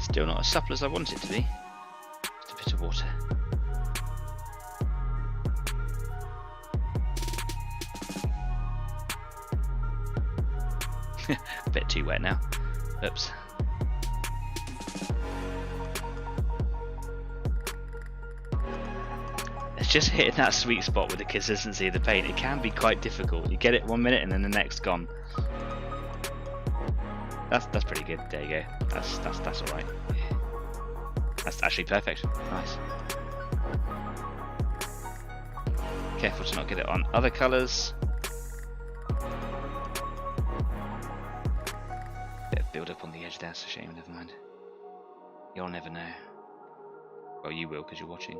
Still not as supple as I want it to be. Just a bit of water. A bit too wet now. Oops. It's just hitting that sweet spot with the consistency of the paint. It can be quite difficult. You get it 1 minute and then the next gone. That's pretty good. There you go. That's all right. That's actually perfect. Nice. Careful to not get it on other colours. Bit of build up on the edge there. It's a shame. Never mind. You'll never know. Well, you will because you're watching.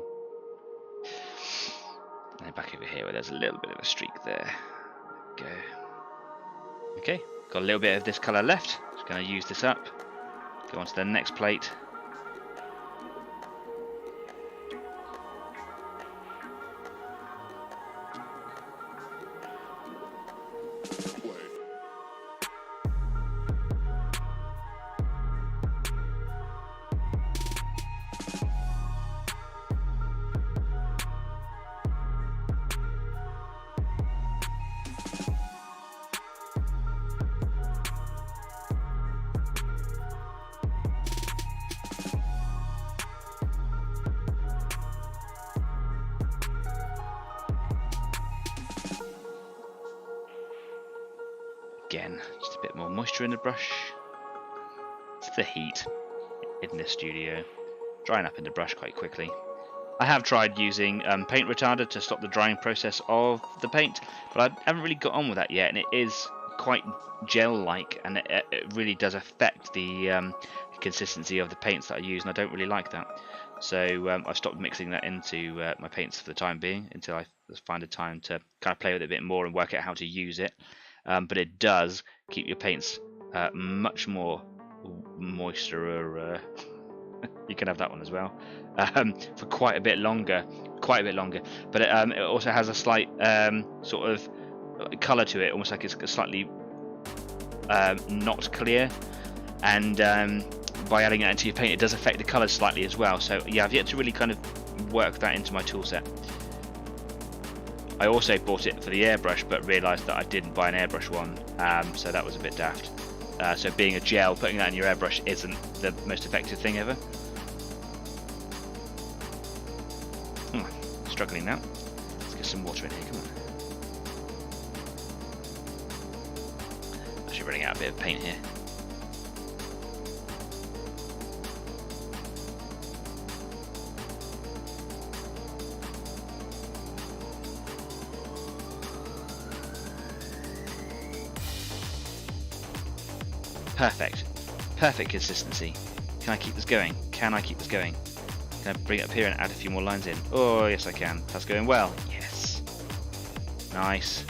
And then back over here where there's a little bit of a streak there. Go. Okay. Got a little bit of this colour left. Just going to use this up. Go on to the next plate. Again, just a bit more moisture in the brush. It's the heat in this studio. Drying up in the brush quite quickly. I have tried using paint retarder to stop the drying process of the paint, but I haven't really got on with that yet, and it is quite gel-like, and it really does affect the consistency of the paints that I use, and I don't really like that. So I've stopped mixing that into my paints for the time being, until I find a time to kind of play with it a bit more and work out how to use it. But it does keep your paints much more moisture. You can have that one as well for quite a bit longer. But it also has a slight sort of colour to it, almost like it's slightly not clear. And by adding it into your paint, it does affect the colours slightly as well. So yeah, I've yet to really kind of work that into my tool set. I also bought it for the airbrush, but realised that I didn't buy an airbrush one, so that was a bit daft. So being a gel, putting that in your airbrush isn't the most effective thing ever. Struggling now. Let's get some water in here, come on. Actually running out a bit of paint here. Perfect. Perfect consistency. Can I keep this going? Can I keep this going? Can I bring it up here and add a few more lines in? Oh, yes I can. That's going well. Yes. Nice.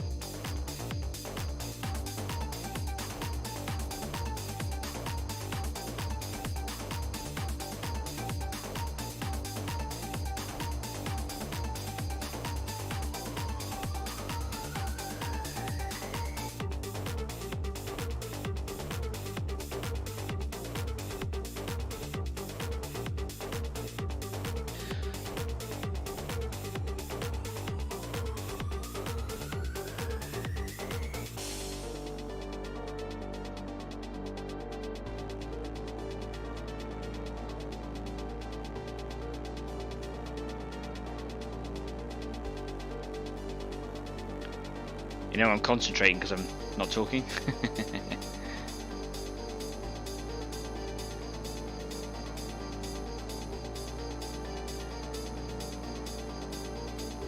You know I'm concentrating because I'm not talking.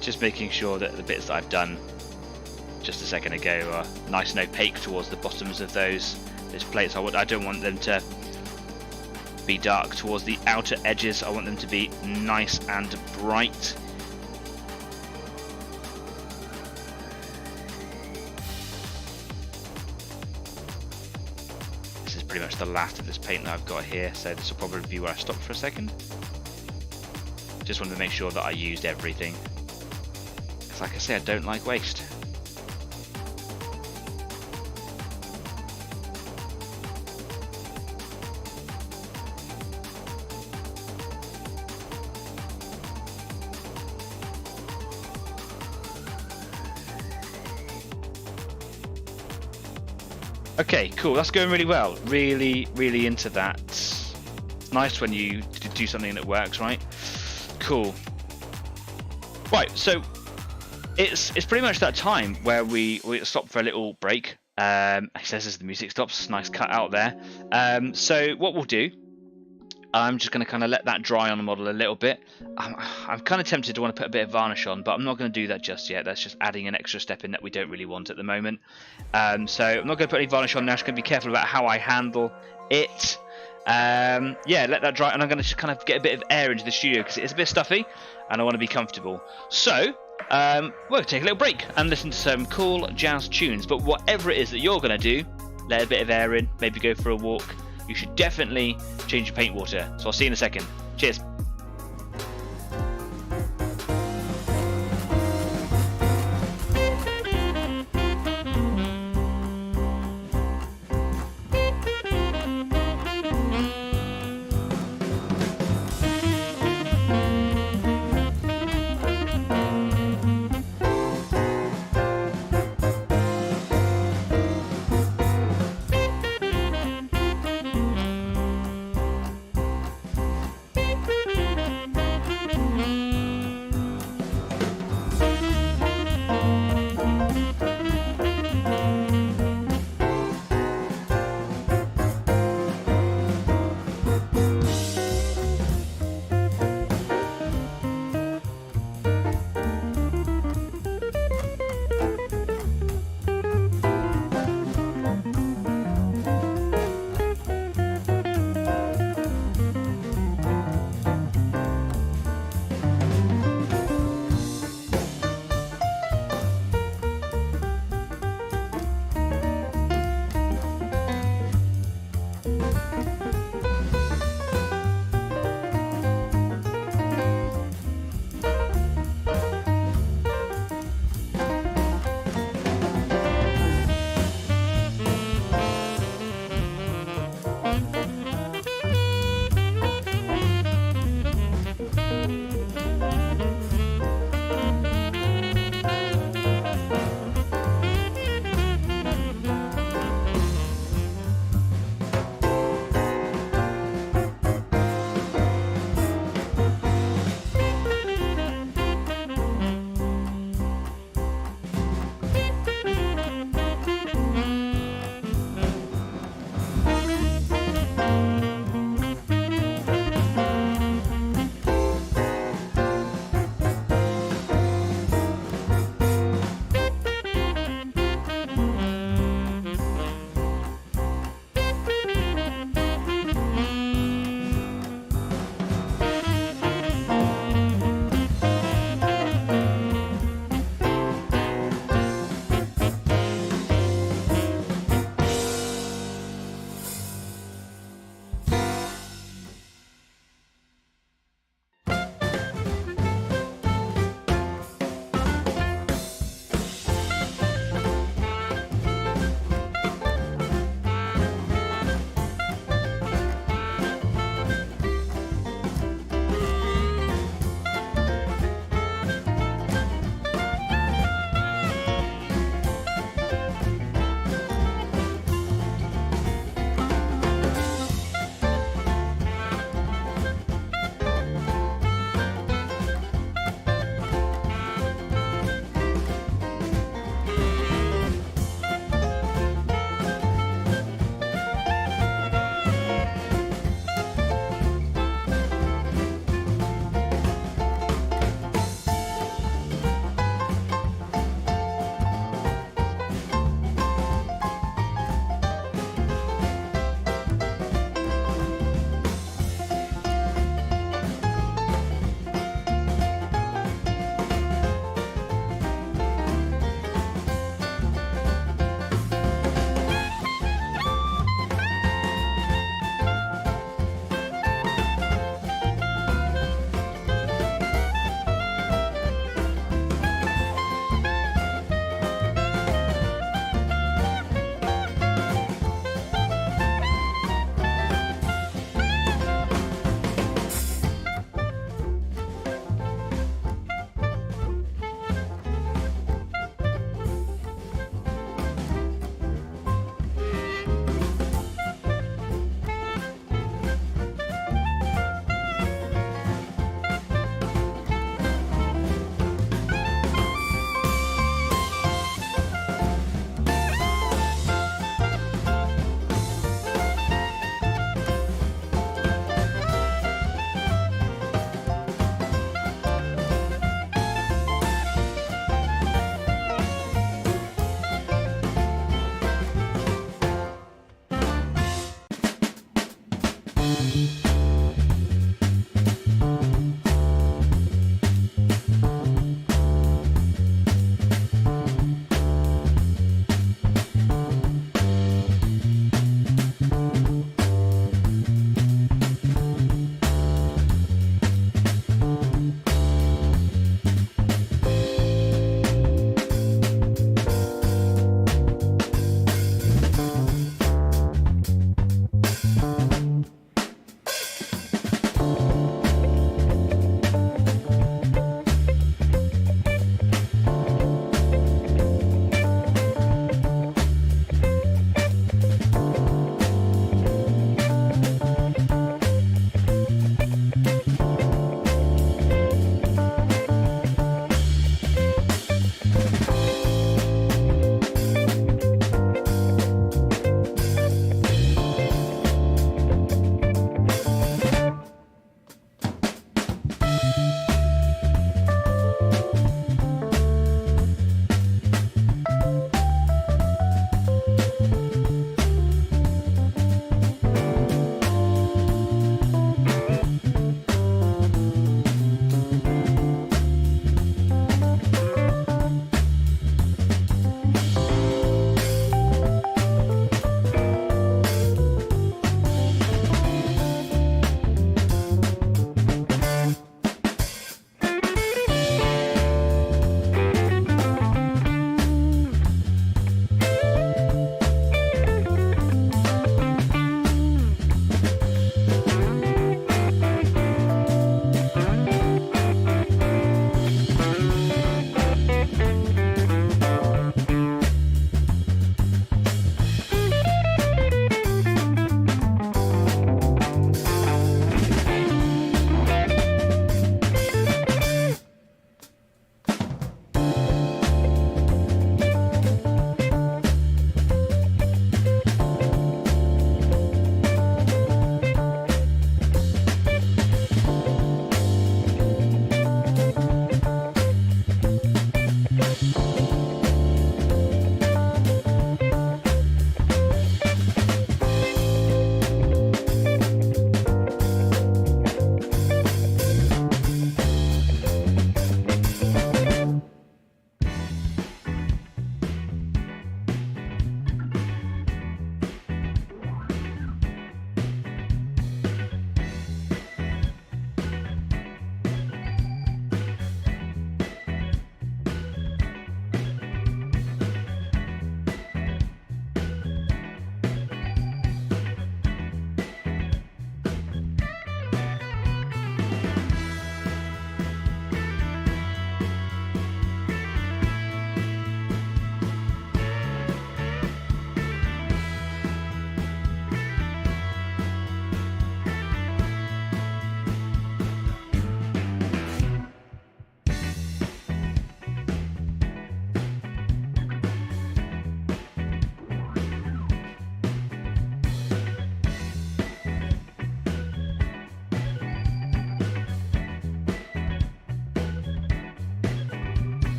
Just making sure that the bits that I've done just a second ago are nice and opaque towards the bottoms of those plates. I don't want them to be dark towards the outer edges. I want them to be nice and bright. Pretty much the last of this paint that I've got here, so this will probably be where I stop for a second. Just wanted to make sure that I used everything, because like I say, I don't like waste. Okay, cool, that's going really well. Really into that. It's nice when you do something that works, right? Cool. Right, so it's pretty much that time where we stop for a little break. It says as the music stops, nice cut out there. So what we'll do, I'm just going to kind of let that dry on the model a little bit. I'm kind of tempted to want to put a bit of varnish on, but I'm not going to do that just yet. That's just adding an extra step in that we don't really want at the moment. So I'm not going to put any varnish on now. I'm just going to be careful about how I handle it. Yeah, let that dry, and I'm going to just kind of get a bit of air into the studio because it's a bit stuffy and I want to be comfortable. So we're going to take a little break and listen to some cool jazz tunes. But whatever it is that you're going to do, let a bit of air in, maybe go for a walk. You should definitely change your paint water. So I'll see you in a second. Cheers.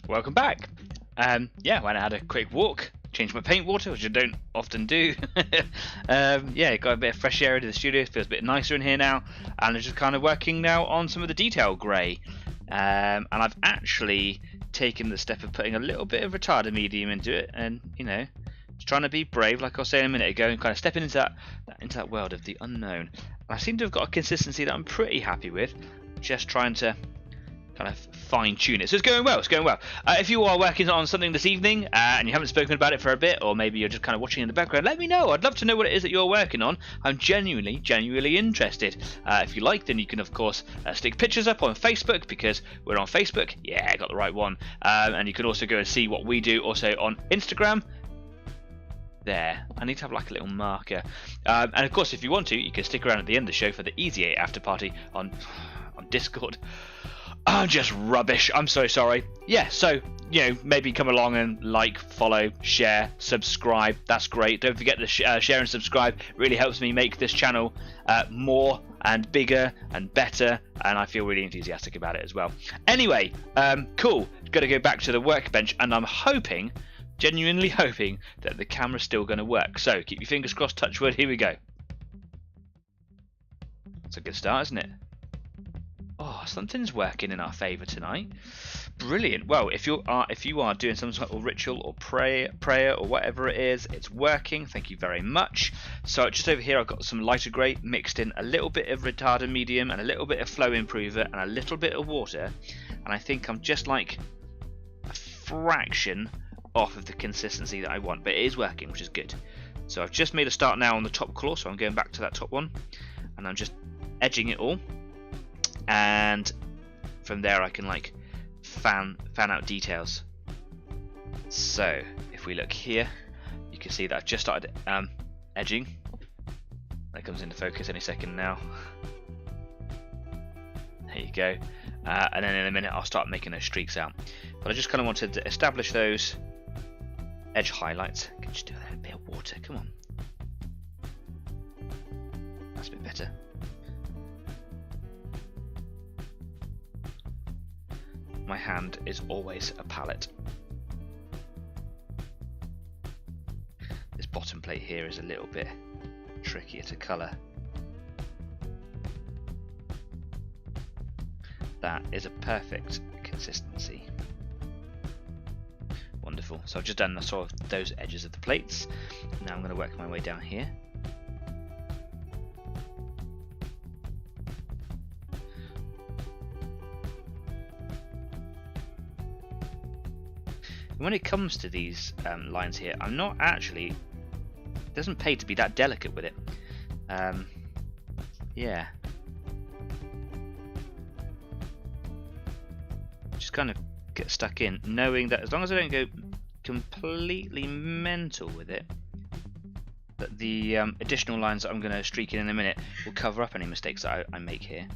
Welcome back. Yeah, when I had a quick walk, changed my paint water, which I don't often do. Yeah, got a bit of fresh air into the studio. It feels a bit nicer in here now, and I'm just kind of working now on some of the detail grey. And I've actually taken the step of putting a little bit of retarder medium into it, and you know, just trying to be brave, like I was saying a minute ago, and kind of stepping into that world of the unknown. And I seem to have got a consistency that I'm pretty happy with. Just trying to kind of fine-tune it. So it's going well, it's going well. If you are working on something this evening and you haven't spoken about it for a bit, or maybe you're just kind of watching in the background, let me know. I'd love to know what it is that you're working on. I'm genuinely interested. If you like, then you can of course stick pictures up on Facebook, because we're on Facebook. Yeah, I got the right one. And you can also go and see what we do also on Instagram. There, I need to have like a little marker. And of course, if you want to, you can stick around at the end of the show for the Easy 8 after party on Discord. I'm just rubbish. I'm so sorry. Yeah, so, you know, maybe come along and like, follow, share, subscribe. That's great. Don't forget to share and subscribe. It really helps me make this channel more and bigger and better, and I feel really enthusiastic about it as well. Anyway, cool. Got to go back to the workbench, and I'm hoping, genuinely hoping, that the camera's still going to work. So keep your fingers crossed, touch wood. Here we go. It's a good start, isn't it? Oh, something's working in our favour tonight. Brilliant. Well, if you are doing some sort of ritual or prayer or whatever it is, it's working. Thank you very much. So just over here, I've got some lighter grey mixed in a little bit of retarder medium and a little bit of flow improver and a little bit of water, and I think I'm just like a fraction off of the consistency that I want, but it is working, which is good. So I've just made a start now on the top claw, so I'm going back to that top one, and I'm just edging it all. And from there I can like fan out details. So if we look here, you can see that I've just started edging. That comes into focus any second now. There you go. And then in a minute I'll start making those streaks out. But I just kind of wanted to establish those edge highlights. I can just do a bit of water, come on. That's a bit better. My hand is always a palette. This bottom plate here is a little bit trickier to colour. That is a perfect consistency. Wonderful. So I've just done the sort of those edges of the plates. Now I'm going to work my way down here. When it comes to these lines here, I'm not actually, it doesn't pay to be that delicate with it. Yeah. Just kind of get stuck in, knowing that as long as I don't go completely mental with it, that the additional lines that I'm going to streak in a minute will cover up any mistakes that I make here.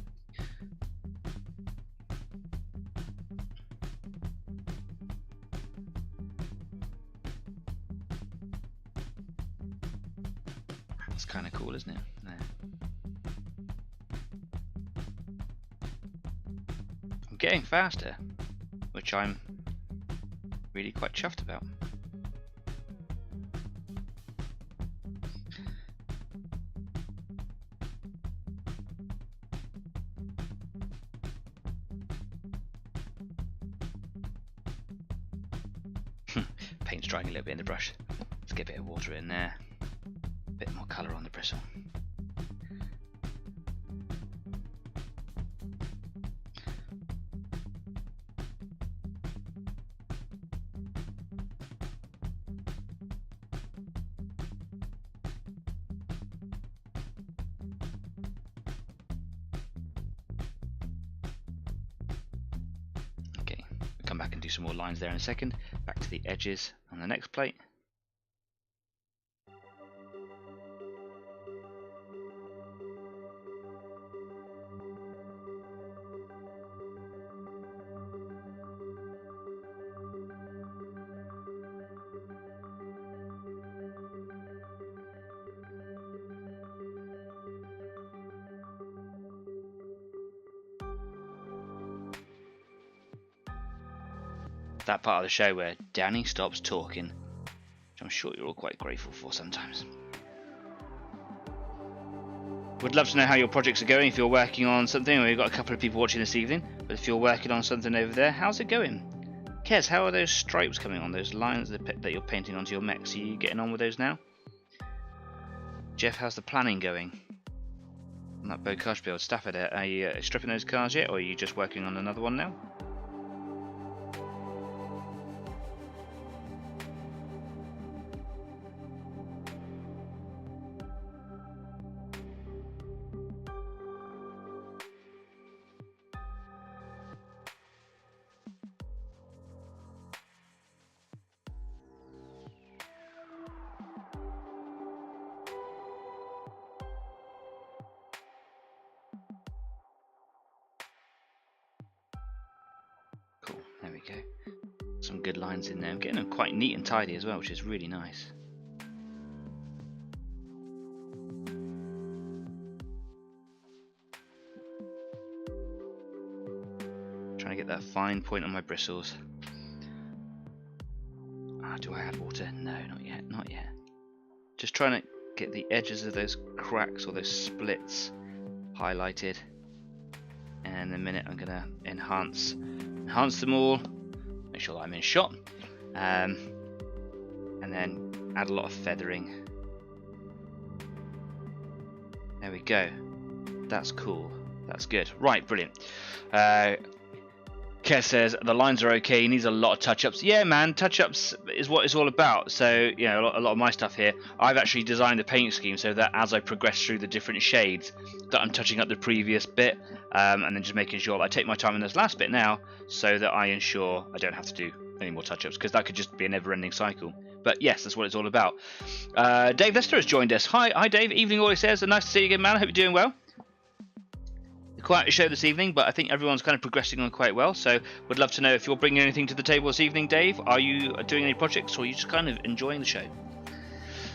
It's kind of cool, isn't it? There. I'm getting faster, which I'm really quite chuffed about. Paint's drying a little bit in the brush. Let's get a bit of water in there. Bit more colour on the bristle. Okay, we'll come back and do some more lines there in a second. Back to the edges on the next plate. that part of the show where Danny stops talking, which I'm sure you're all quite grateful for sometimes. Would love to know how your projects are going. If you're working on something, we've got a couple of people watching this evening, but if you're working on something over there, how's it going? Kez, how are those stripes coming on, those lines that you're painting onto your mechs? Are you getting on with those now? Jeff, how's the planning going on that Bocage build? Stafford, are you stripping those cars yet, or are you just working on another one now? Cool, there we go. Some good lines in there. I'm getting them quite neat and tidy as well, which is really nice. Trying to get that fine point on my bristles. Do I add water? No, not yet, not yet. Just trying to get the edges of those cracks or those splits highlighted. And in a minute I'm going to enhance them all, make sure that I'm in shot, and then add a lot of feathering. There we go. That's cool. That's good. Right, brilliant. Kez says the lines are okay. He needs a lot of touch-ups. Yeah, man, touch-ups is what it's all about. So, you know, a lot of my stuff here, I've actually designed the paint scheme so that as I progress through the different shades, that I'm touching up the previous bit, and then just making sure that I take my time in this last bit now, so that I ensure I don't have to do any more touch-ups, because that could just be a never-ending cycle. But yes, that's what it's all about. Dave Lester has joined us. Hi, Dave. Evening, all he says. Nice to see you again, man. I hope you're doing well. Quite a show this evening, but I think everyone's kind of progressing on quite well, so would love to know if you're bringing anything to the table this evening, Dave. Are you doing any projects, or are you just kind of enjoying the show?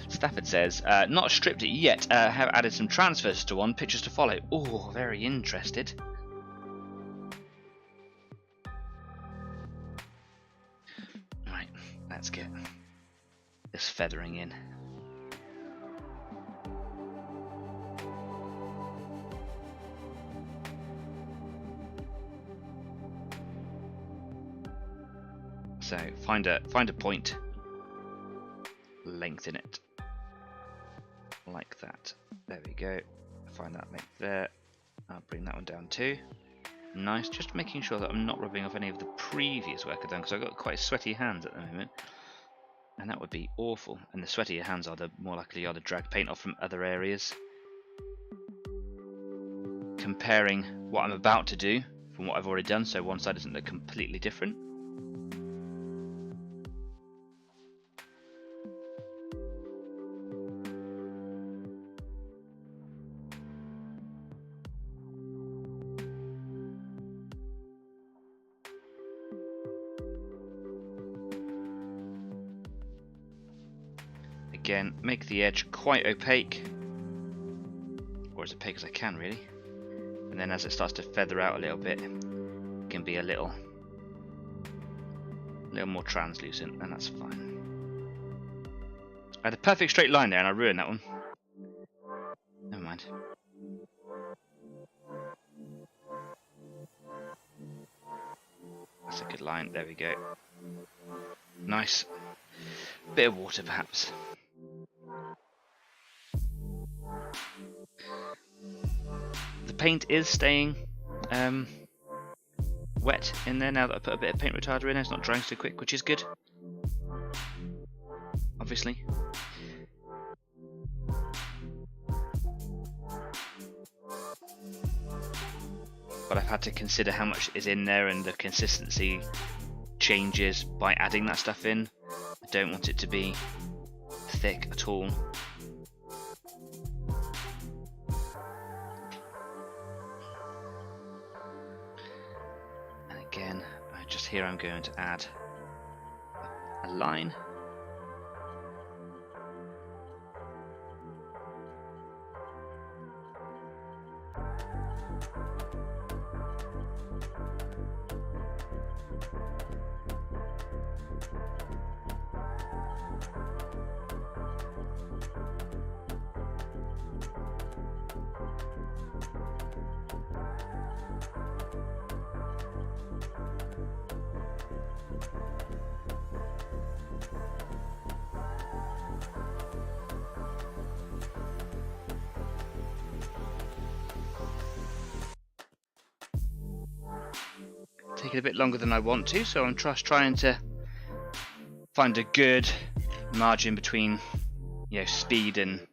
Stafford says, not stripped it yet, have added some transfers to one, pictures to follow. Oh, very interested. Right, let's get this feathering in. So find a point, lengthen it like that. There we go. Find that length there. I'll bring that one down too. Nice. Just making sure that I'm not rubbing off any of the previous work I've done, because I've got quite sweaty hands at the moment, and that would be awful. And the sweatier hands are the more likely you are to drag paint off from other areas. Comparing what I'm about to do from what I've already done, so one side doesn't look completely different. Again, make the edge quite opaque, or as opaque as I can really, and then as it starts to feather out a little bit, it can be a little more translucent, and that's fine. I had a perfect straight line there and I ruined that one. Never mind. That's a good line, there we go. Nice. Bit of water perhaps. The paint is staying wet in there now that I put a bit of paint retarder in. It's not drying so quick, which is good. Obviously. But I've had to consider how much is in there, and the consistency changes by adding that stuff in. I don't want it to be thick at all. And again, just here I'm going to add a line. taking a bit longer than I want to, so I'm just trying to find a good margin between, you know, speed and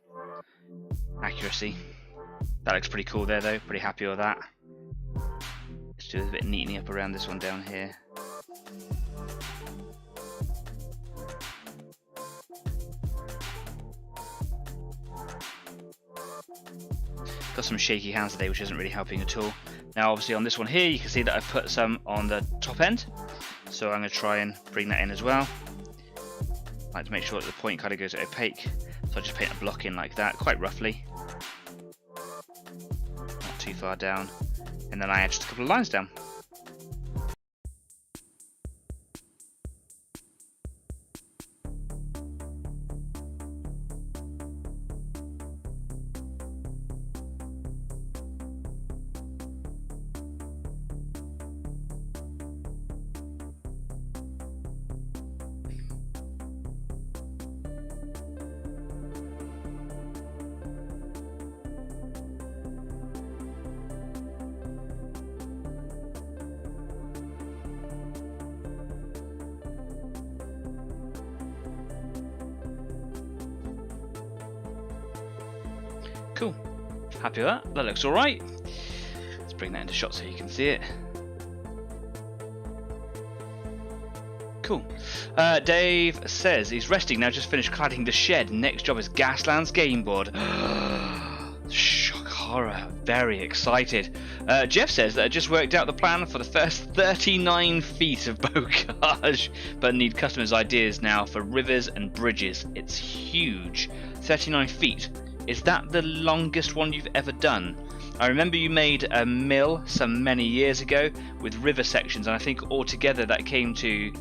accuracy. That looks pretty cool there though, pretty happy with that. Let's do a bit of neatening up around this one down here. Got some shaky hands today, which isn't really helping at all. Now obviously on this one here, you can see that I've put some on the top end, so I'm going to try and bring that in as well. I like to make sure that the point kind of goes opaque, so I just paint a block in like that, quite roughly. Not too far down, and then I add just a couple of lines down. Cool, happy with that, that looks alright. Let's bring that into shot so you can see it. Cool. Dave says he's resting now, just finished cladding the shed. Next job is Gasland's game board. Shock horror, very excited. Jeff says that I just worked out the plan for the first 39 feet of bocage, but need customers' ideas now for rivers and bridges. It's huge. 39 feet. Is that the longest one you've ever done? I remember you made a mill some many years ago with river sections, and I think altogether that came to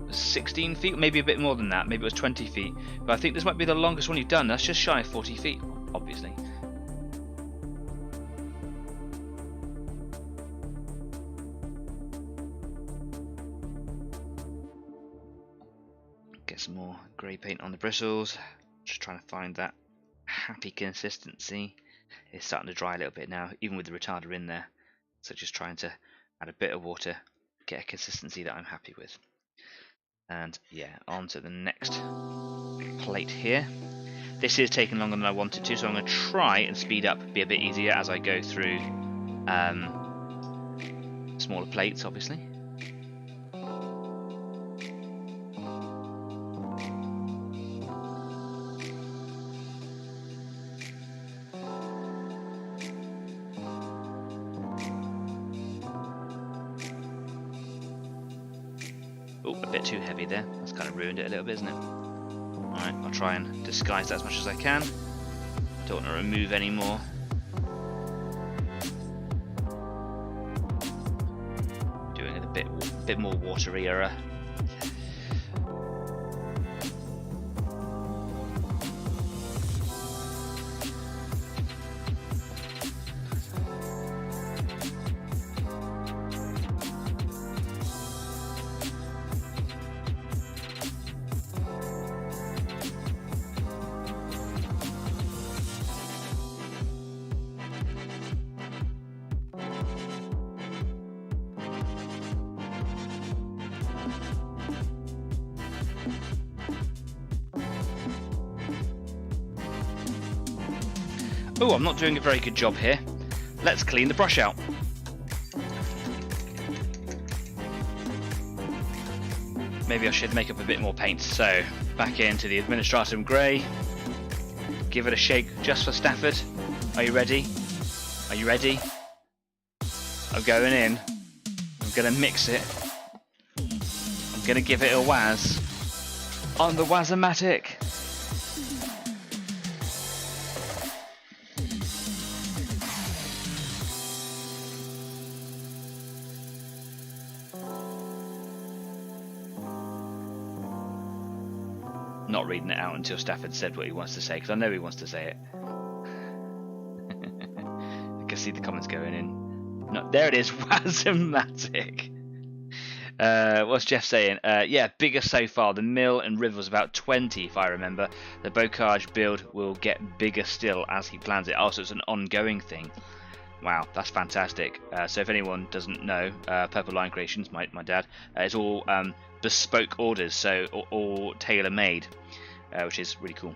16 feet, maybe a bit more than that, maybe it was 20 feet. But I think this might be the longest one you've done. That's just shy of 40 feet, obviously. Get some more grey paint on the bristles. Just trying to find that happy consistency. It's starting to dry a little bit now, even with the retarder in there. So just trying to add a bit of water, get a consistency that I'm happy with. And yeah, on to the next plate here. This is taking longer than I wanted to, so I'm going to try and speed up, be a bit easier as I go through smaller plates, obviously. Oh, a bit too heavy there. That's kind of ruined it a little bit, isn't it? Alright, I'll try and disguise that as much as I can. Don't want to remove any more. Doing it a bit more waterier. Oh, I'm not doing a very good job here. Let's clean the brush out. Maybe I should make up a bit more paint. So, back into the Administratum Grey. Give it a shake just for Stafford. Are you ready? Are you ready? I'm going in. I'm going to mix it. I'm going to give it a waz. On the Wazomatic. Not reading it out until Stafford said what he wants to say, because I know he wants to say it. I can see the comments going in. No, there it is, Wazomatic. What's Jeff saying? Yeah, bigger so far. The mill and river was about 20, if I remember. The bocage build will get bigger still as he plans it. Oh, so it's an ongoing thing. Wow, that's fantastic. So if anyone doesn't know, Purple Line Creations, my dad, it's all bespoke orders, so all tailor-made, which is really cool.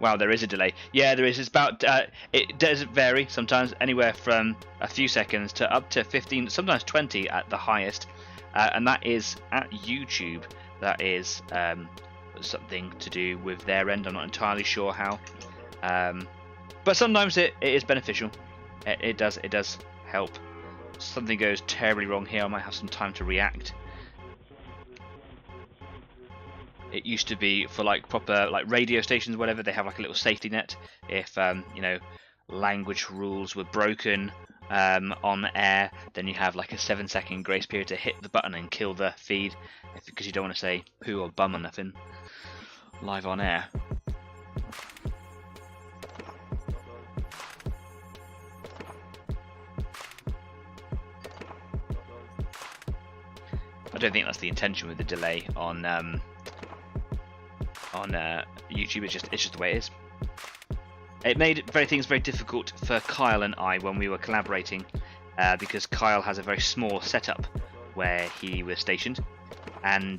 Wow, there is a delay. Yeah, there is. It's about. It does vary sometimes, anywhere from a few seconds to up to 15, sometimes 20 at the highest, and that is at YouTube. That is something to do with their end. I'm not entirely sure how. But sometimes it is beneficial. It does help. Something goes terribly wrong here, I might have some time to react. It used to be for like proper like radio stations or whatever, they have like a little safety net if you know, language rules were broken on air, then you have like a 7-second grace period to hit the button and kill the feed, because you don't want to say poo or bum or nothing live on air. I don't think that's the intention with the delay on YouTube. It's just the way it is. It made things very difficult for Kyle and I when we were collaborating, because Kyle has a very small setup where he was stationed, and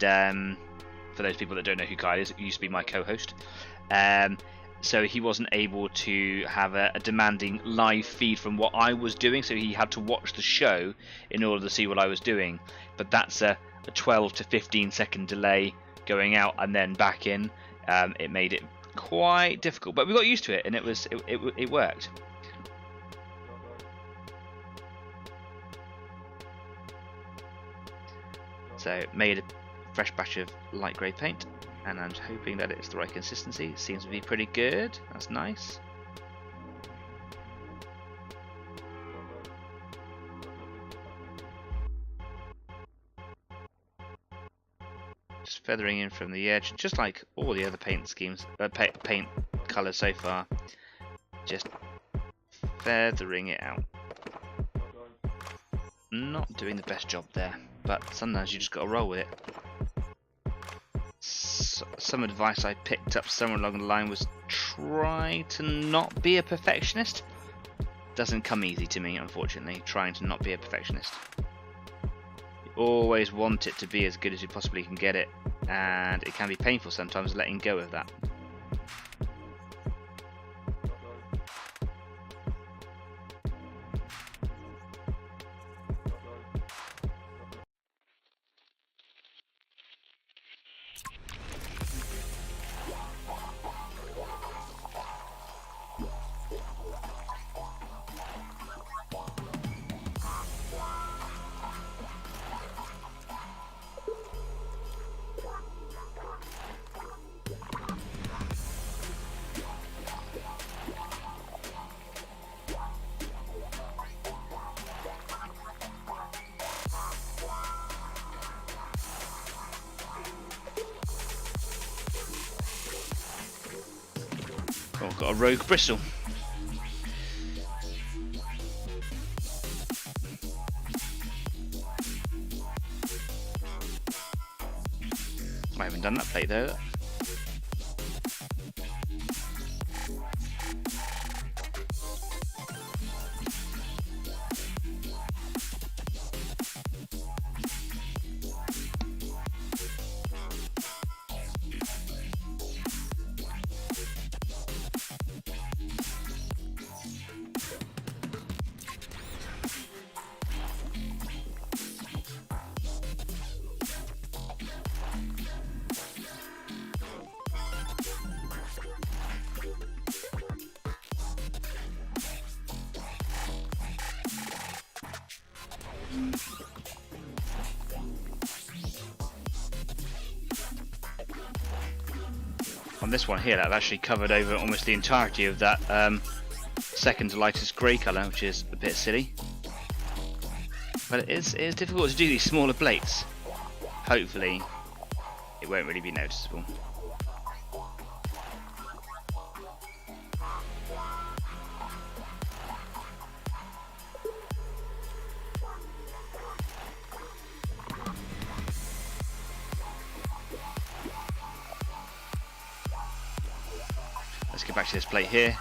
for those people that don't know who Kyle is, he used to be my co-host. So he wasn't able to have a demanding live feed from what I was doing, so he had to watch the show in order to see what I was doing. But that's a 12 to 15 second delay going out and then back in. It made it quite difficult, but we got used to it, and it worked. So made a fresh batch of light grey paint, and I'm hoping that it's the right consistency. It seems to be pretty good. That's nice. Just feathering in from the edge, just like all the other paint schemes, paint colours so far. Just feathering it out. Not doing the best job there, but sometimes you just got to roll with it. Some advice I picked up somewhere along the line was try to not be a perfectionist. Doesn't come easy to me, unfortunately, trying to not be a perfectionist. You always want it to be as good as you possibly can get it, and it can be painful sometimes letting go of that. Oh, got a rogue bristle. I haven't done that plate though. On this one here, that actually covered over almost the entirety of that second lightest grey colour, which is a bit silly. But it is difficult to do these smaller plates. Hopefully, it won't really be noticeable. Let's get back to this plate here.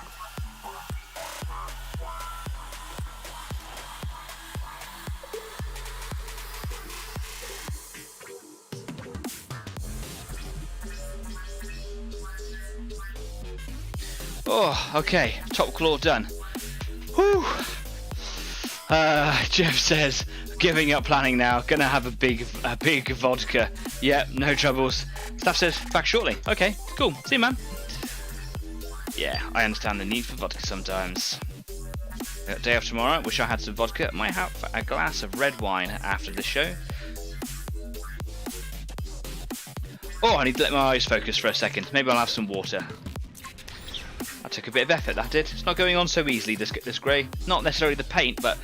Oh, okay. Top claw done. Whew. Jeff says, giving up planning now. Gonna have a big vodka. Yeah, no troubles. Staff says, back shortly. Okay, cool. See you, man. Yeah, I understand the need for vodka sometimes. Day after tomorrow, wish I had some vodka. Might have a glass of red wine after the show. Oh, I need to let my eyes focus for a second. Maybe I'll have some water. That took a bit of effort, that did. It's not going on so easily, this grey. Not necessarily the paint, but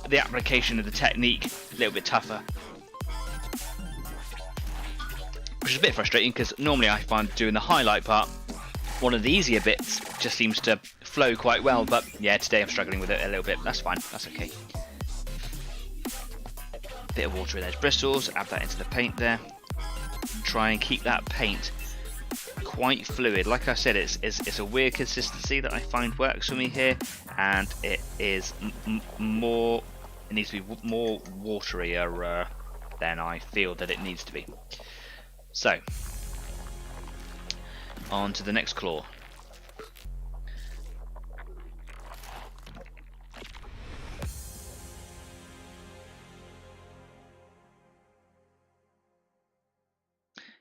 the application of the technique a little bit tougher. Which is a bit frustrating, because normally I find doing the highlight part, one of the easier bits just seems to flow quite well, but yeah, today I'm struggling with it a little bit. That's fine, that's okay. Bit of water in those bristles, add that into the paint there. Try and keep that paint quite fluid. Like I said, it's a weird consistency that I find works for me here, and it is more. It needs to be more waterier than I feel that it needs to be. So, on to the next claw.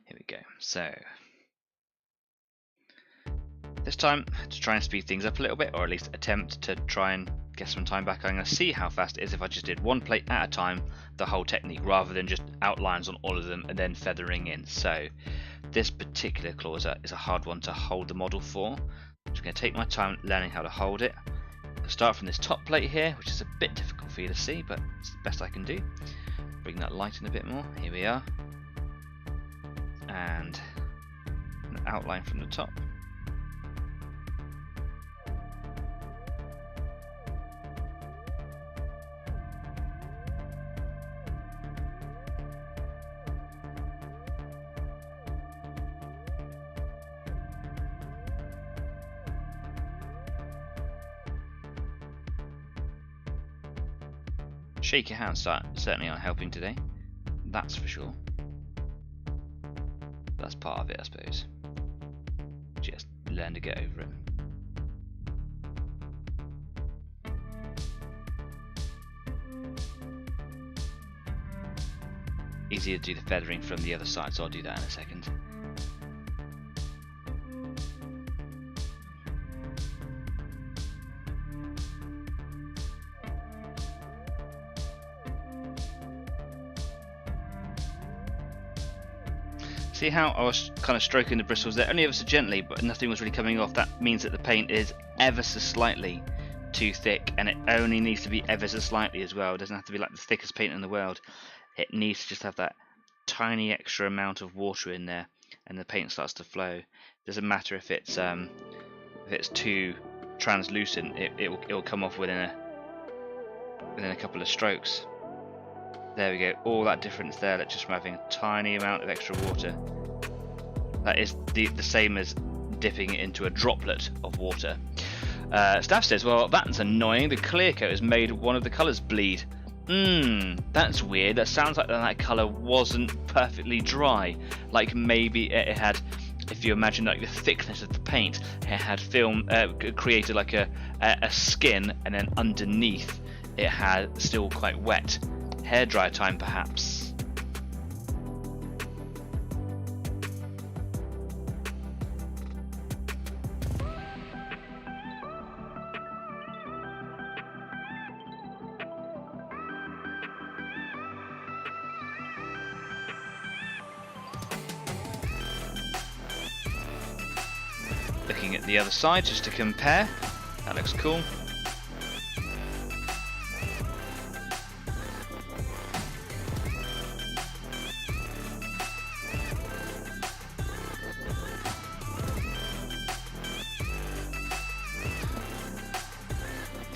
Here we go. So, this time, to try and speed things up a little bit, or at least attempt to try and get some time back, I'm going to see how fast it is if I just did one plate at a time, the whole technique, rather than just outlines on all of them and then feathering in. So, this particular claw is a hard one to hold the model for. I'm just going to take my time learning how to hold it. I'll start from this top plate here, which is a bit difficult for you to see, but it's the best I can do. Bring that light in a bit more. Here we are. And an outline from the top. Shaky hands certainly aren't helping today, that's for sure. That's part of it, I suppose. Just learn to get over it. Easier to do the feathering from the other side, so I'll do that in a second. See how I was kind of stroking the bristles there, only ever so gently, but nothing was really coming off. That means that the paint is ever so slightly too thick, and it only needs to be ever so slightly as well. It doesn't have to be like the thickest paint in the world. It needs to just have that tiny extra amount of water in there, and the paint starts to flow. It doesn't matter if it's too translucent. It will come off within a couple of strokes. There we go, all that difference there, that's just from having a tiny amount of extra water. That is the same as dipping it into a droplet of water. Staff says, well, that's annoying, the clear coat has made one of the colours bleed. That's weird, that sounds like that colour wasn't perfectly dry. Like maybe it had, if you imagine like the thickness of the paint, it had created like a skin, and then underneath it had still quite wet. Hairdryer time, perhaps. Looking at the other side just to compare. That looks cool.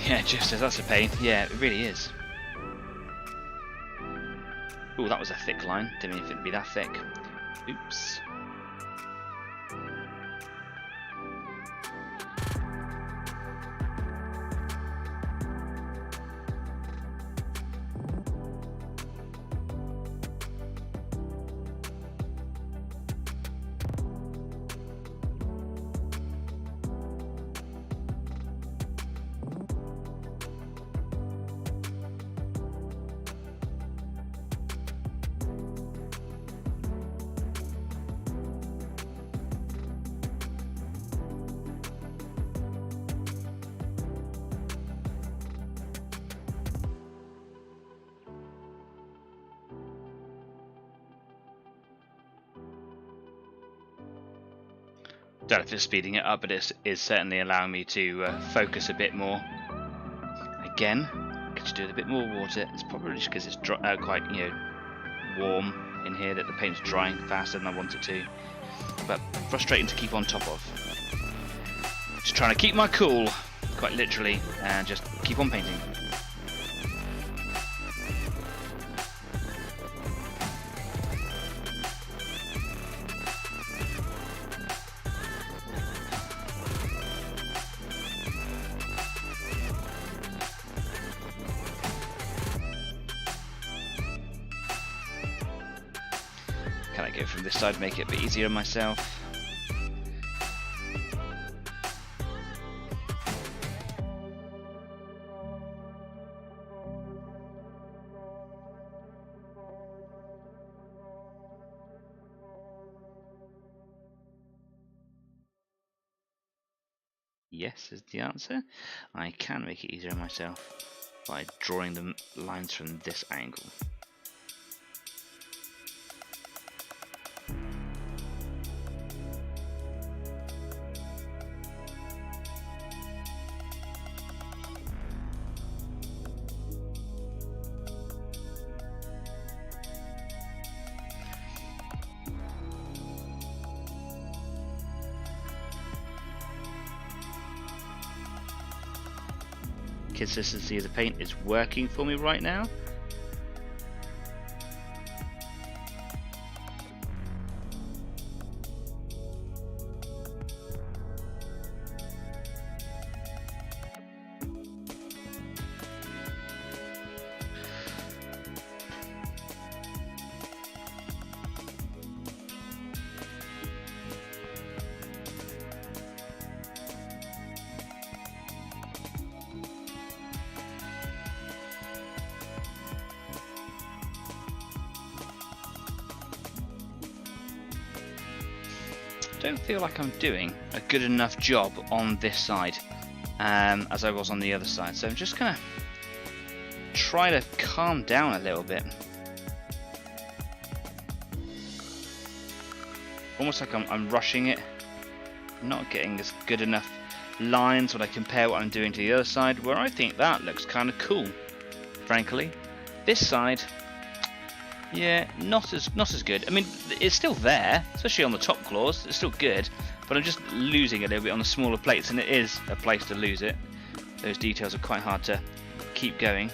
Yeah, Jeff says that's a pain. Yeah, it really is. Ooh, that was a thick line. Didn't mean for it to be that thick. Oops. Don't know if it's speeding it up, but it is certainly allowing me to focus a bit more. Again, could you do with a bit more water? It's probably just because it's quite, you know, warm in here that the paint's drying faster than I want it to. But frustrating to keep on top of. Just trying to keep my cool, quite literally, and just keep on painting. Can I go from this side, make it a bit easier on myself? Yes is the answer. I can make it easier on myself by drawing the lines from this angle. Consistency of the paint is working for me right now. Don't feel like I'm doing a good enough job on this side as I was on the other side, so I'm just gonna try to calm down a little bit. Almost like I'm rushing it, not getting as good enough lines when I compare what I'm doing to the other side, where I think that looks kind of cool, frankly. This side, yeah, not as good. I mean, it's still there, especially on the top claws. It's still good, but I'm just losing a little bit on the smaller plates, and it is a place to lose it. Those details are quite hard to keep going.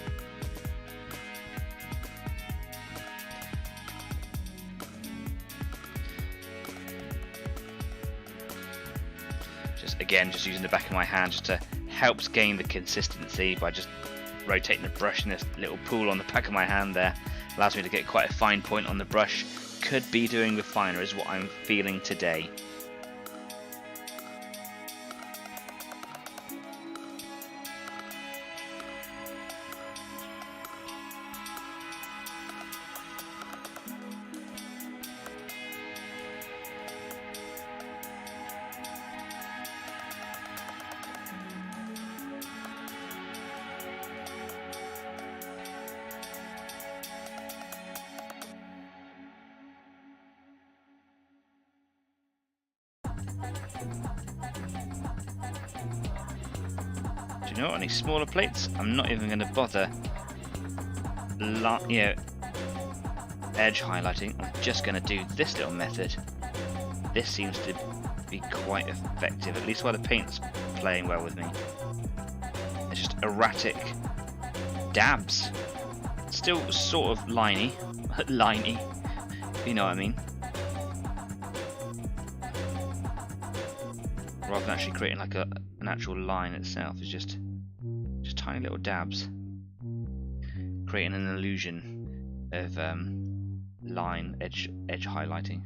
Just using the back of my hand just to helps gain the consistency by just rotating the brush in this little pool on the back of my hand there. Allows me to get quite a fine point on the brush. Could be doing with finer is what I'm feeling today. Do you know what? On these smaller plates, I'm not even going to bother, edge highlighting. I'm just going to do this little method. This seems to be quite effective, at least while the paint's playing well with me. It's just erratic dabs. Still sort of liney, if you know what I mean. Rather than actually creating like an actual line itself, it's just tiny little dabs, creating an illusion of line edge highlighting.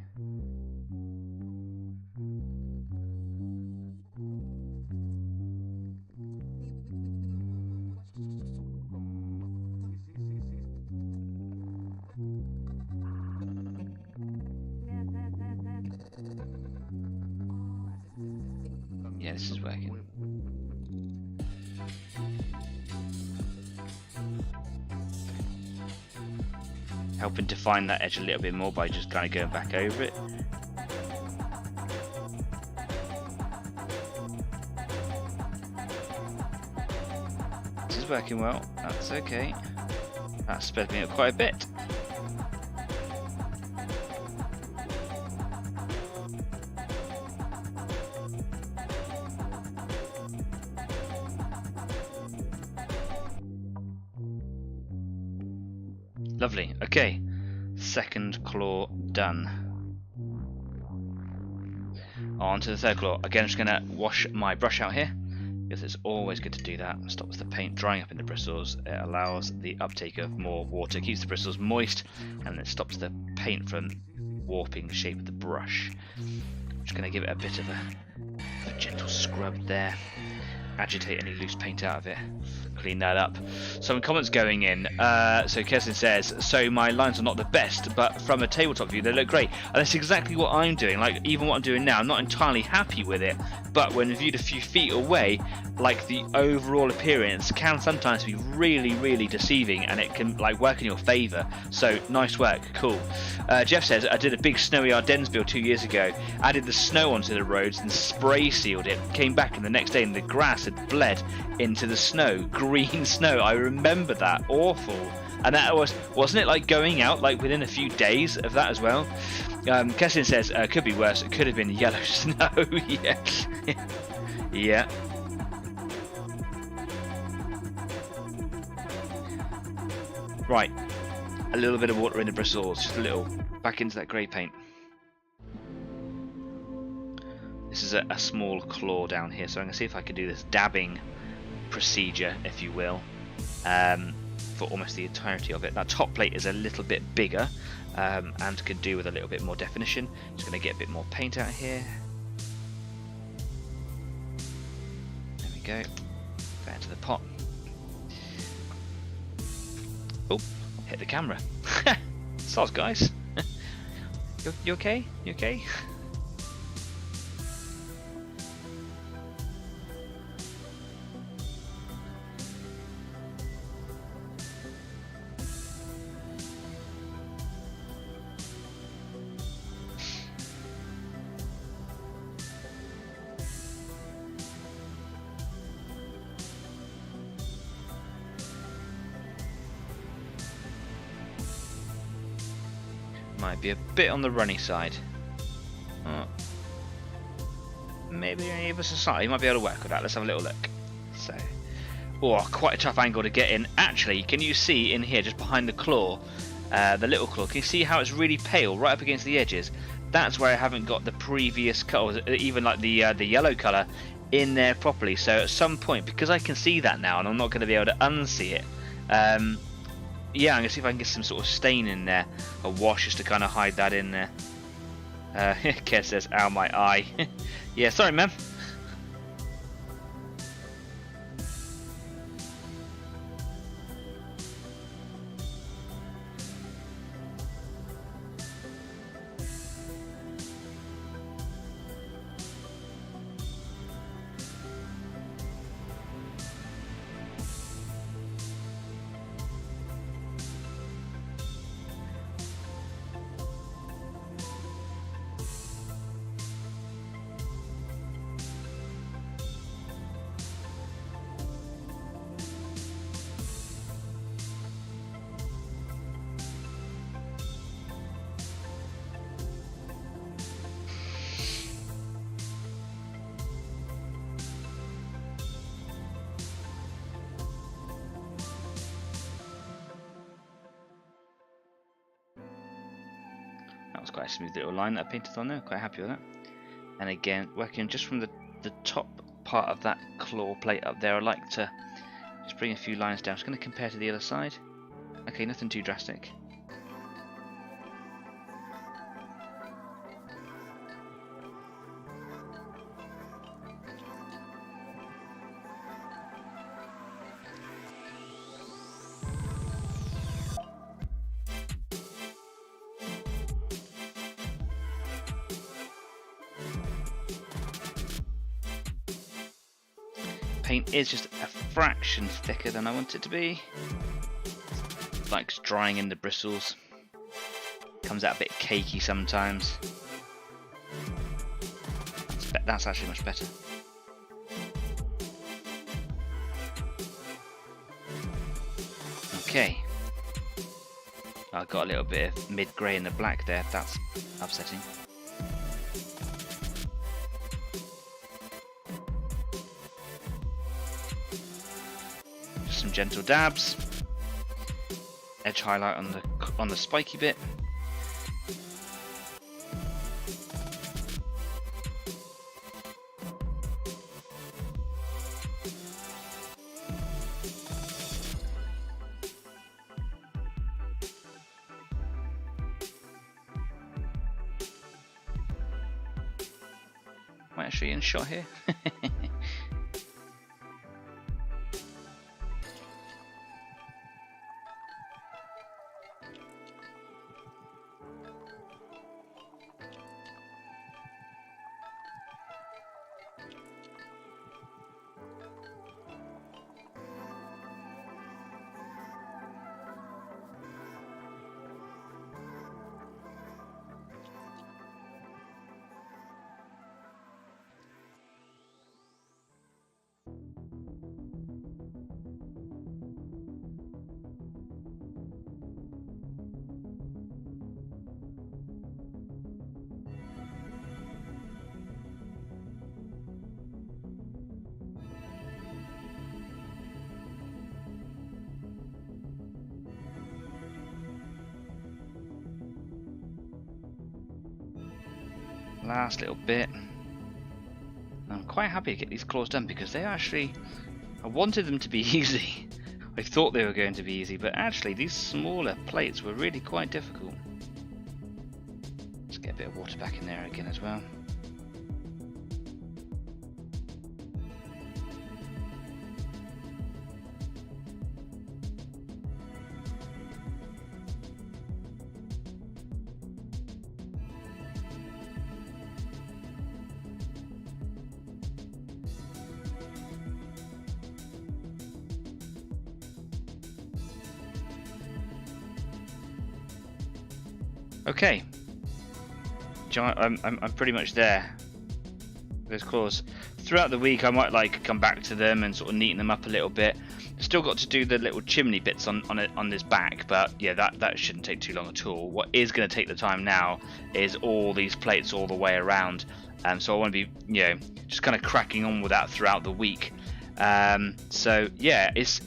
Yeah, this is working. Helping define that edge a little bit more by just kind of going back over it. is working well. That's okay. That sped me up quite a bit. Lovely. Okay. Second claw done. On to the third claw. Again, I'm just going to wash my brush out here, because it's always good to do that. It stops the paint drying up in the bristles. It allows the uptake of more water, keeps the bristles moist, and it stops the paint from warping the shape of the brush. I'm just going to give it a bit of a gentle scrub there. Agitate any loose paint out of it. Clean that up. Some comments going in. So Kirsten says, so my lines are not the best, but from a tabletop view they look great. And that's exactly what I'm doing. Like, even what I'm doing now, I'm not entirely happy with it, but when viewed a few feet away, like, the overall appearance can sometimes be really, really deceiving, and it can like work in your favour. So nice work, cool. Jeff says, I did a big snowy Ardennes build 2 years ago, added the snow onto the roads and spray sealed it, came back and the next day and the grass had bled into the snow, green snow. I remember that, awful. And that wasn't it like going out like within a few days of that as well? Kessin says, could be worse, it could have been yellow snow. Yeah. Yeah. Right, a little bit of water in the bristles, just a little, back into that grey paint. This is a small claw down here, so I'm going to see if I can do this dabbing procedure, if you will, for almost the entirety of it. That top plate is a little bit bigger, and could do with a little bit more definition. Just going to get a bit more paint out here. There we go. Go into the pot. Oh, hit the camera. Soz, guys. You okay? You okay? Might be a bit on the runny side. Maybe any of us aside, you might be able to work with that. Let's have a little look. So, oh, quite a tough angle to get in. Actually, can you see in here, just behind the claw, the little claw, can you see how it's really pale right up against the edges? That's where I haven't got the previous colour, even like the yellow colour, in there properly. So at some point, because I can see that now, and I'm not going to be able to unsee it, yeah, I'm going to see if I can get some sort of stain in there, a wash, just to kind of hide that in there. Kev says, ow, my eye. Yeah, sorry, man. That was quite a smooth little line that I painted on there, quite happy with that. And again, working just from the top part of that claw plate up there, I like to just bring a few lines down. Just going to compare to the other side. Okay, nothing too drastic. Paint is just a fraction thicker than I want it to be. Like drying in the bristles. Comes out a bit cakey sometimes. That's actually much better. Okay. I got a little bit of mid-grey in the black there. That's upsetting. Just some gentle dabs. Edge highlight on the spiky bit. Might actually in shot here. Last little bit. I'm quite happy to get these claws done because they actually, I wanted them to be easy. I thought they were going to be easy, but actually these smaller plates were really quite difficult. Let's get a bit of water back in there again as well. Okay, I'm pretty much there. Those claws. Throughout the week, I might like come back to them and sort of neaten them up a little bit. Still got to do the little chimney bits on this back, but yeah, that shouldn't take too long at all. What is going to take the time now is all these plates all the way around. So I want to be, you know, just kind of cracking on with that throughout the week. So yeah, it's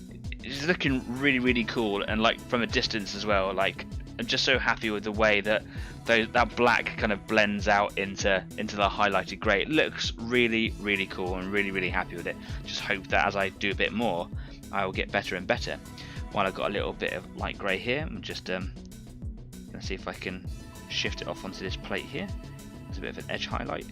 looking really cool, and like from a distance as well. Like, I'm just so happy with the way that that black kind of blends out into the highlighted grey. It looks really cool, and really happy with it. Just hope that as I do a bit more, I will get better and better. While I've got a little bit of light grey here, I'm just gonna see if I can shift it off onto this plate here. There's a bit of an edge highlight.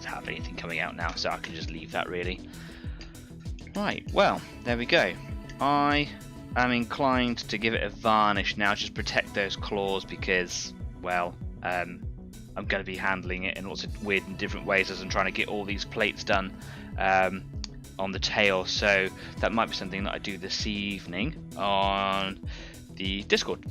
Have anything coming out now, so I can just leave that really. Right, well, there we go. I am inclined to give it a varnish now, just protect those claws, because, well, I'm going to be handling it in lots of weird and different ways as I'm trying to get all these plates done on the tail, so that might be something that I do this evening on the Discord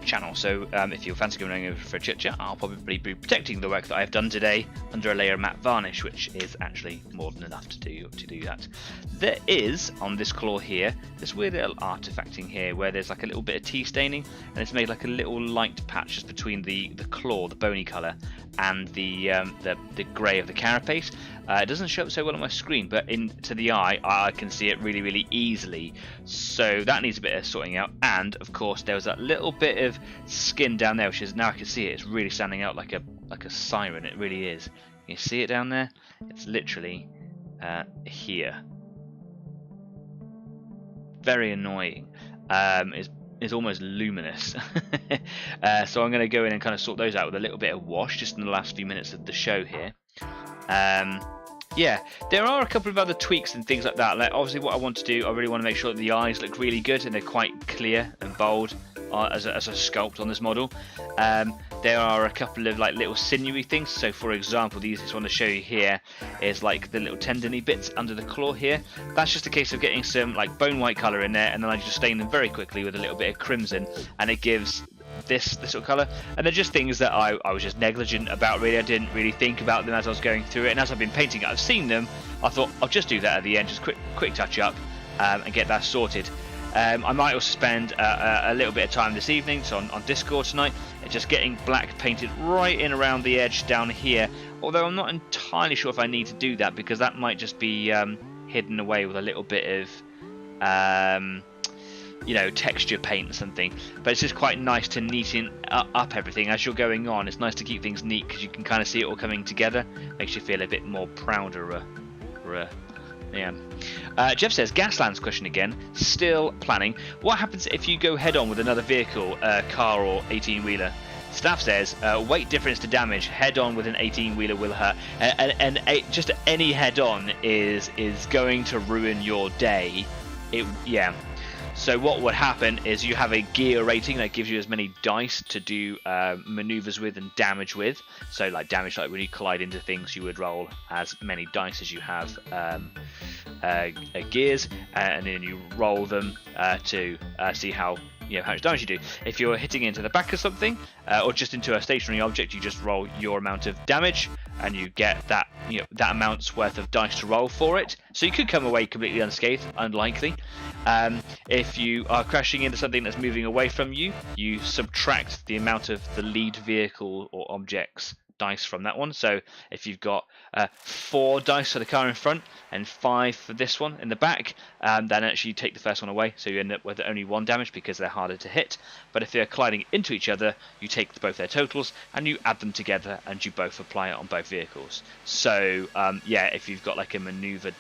channel. So if you fancy going over for a chit chat, I'll probably be protecting the work that I've done today under a layer of matte varnish, which is actually more than enough to do that. There is on this claw here this weird little artifacting here where there's like a little bit of tea staining, and it's made like a little light patch just between the claw, the bony colour, and the grey of the carapace. It doesn't show up so well on my screen, but to the eye I can see it really easily, so that needs a bit of sorting out. And of course there was that little bit of skin down there, which is, now I can see it, it's really standing out like a siren. It really is. You see it down there? It's literally here. Very annoying. It's is almost luminous. So I'm going to go in and kind of sort those out with a little bit of wash just in the last few minutes of the show here. Yeah, there are a couple of other tweaks and things like that. Like obviously what I want to do, I really want to make sure that the eyes look really good and they're quite clear and bold as a sculpt on this model. There are a couple of like little sinewy things. So for example, the easiest one to show you here is like the little tendony bits under the claw here. That's just a case of getting some like bone white colour in there, and then I just stain them very quickly with a little bit of crimson, and it gives this sort of colour. And they're just things that I was just negligent about, really. I didn't really think about them as I was going through it, and as I've been painting it, I've seen them. I thought I'll just do that at the end, just quick touch up, and get that sorted. I might also spend a little bit of time this evening, so on Discord tonight, just getting black painted right in around the edge down here, although I'm not entirely sure if I need to do that, because that might just be hidden away with a little bit of you know, texture paint or something. But it's just quite nice to neaten up everything as you're going on. It's nice to keep things neat because you can kind of see it all coming together. Makes you feel a bit more prouder. Yeah. Jeff says, Gasland's question again. Still planning. What happens if you go head on with another vehicle, car or 18-wheeler? Staff says, weight difference to damage. Head on with an 18-wheeler will hurt. And just any head on is going to ruin your day. Yeah. So what would happen is you have a gear rating that gives you as many dice to do maneuvers with and damage with. So like damage, like when you collide into things, you would roll as many dice as you have gears, and then you roll them to see how much damage you do. If you're hitting into the back of something or just into a stationary object, you just roll your amount of damage, and you get that that amount's worth of dice to roll for it. So you could come away completely unscathed, unlikely. If you are crashing into something that's moving away from you, you subtract the amount of the lead vehicle or object's dice from that one. So if you've got 4 dice for the car in front and 5 for this one in the back, then actually you take the first one away, so you end up with only 1 damage because they're harder to hit. But if they're colliding into each other, you take both their totals and you add them together, and you both apply it on both vehicles. So yeah, if you've got like a maneuver,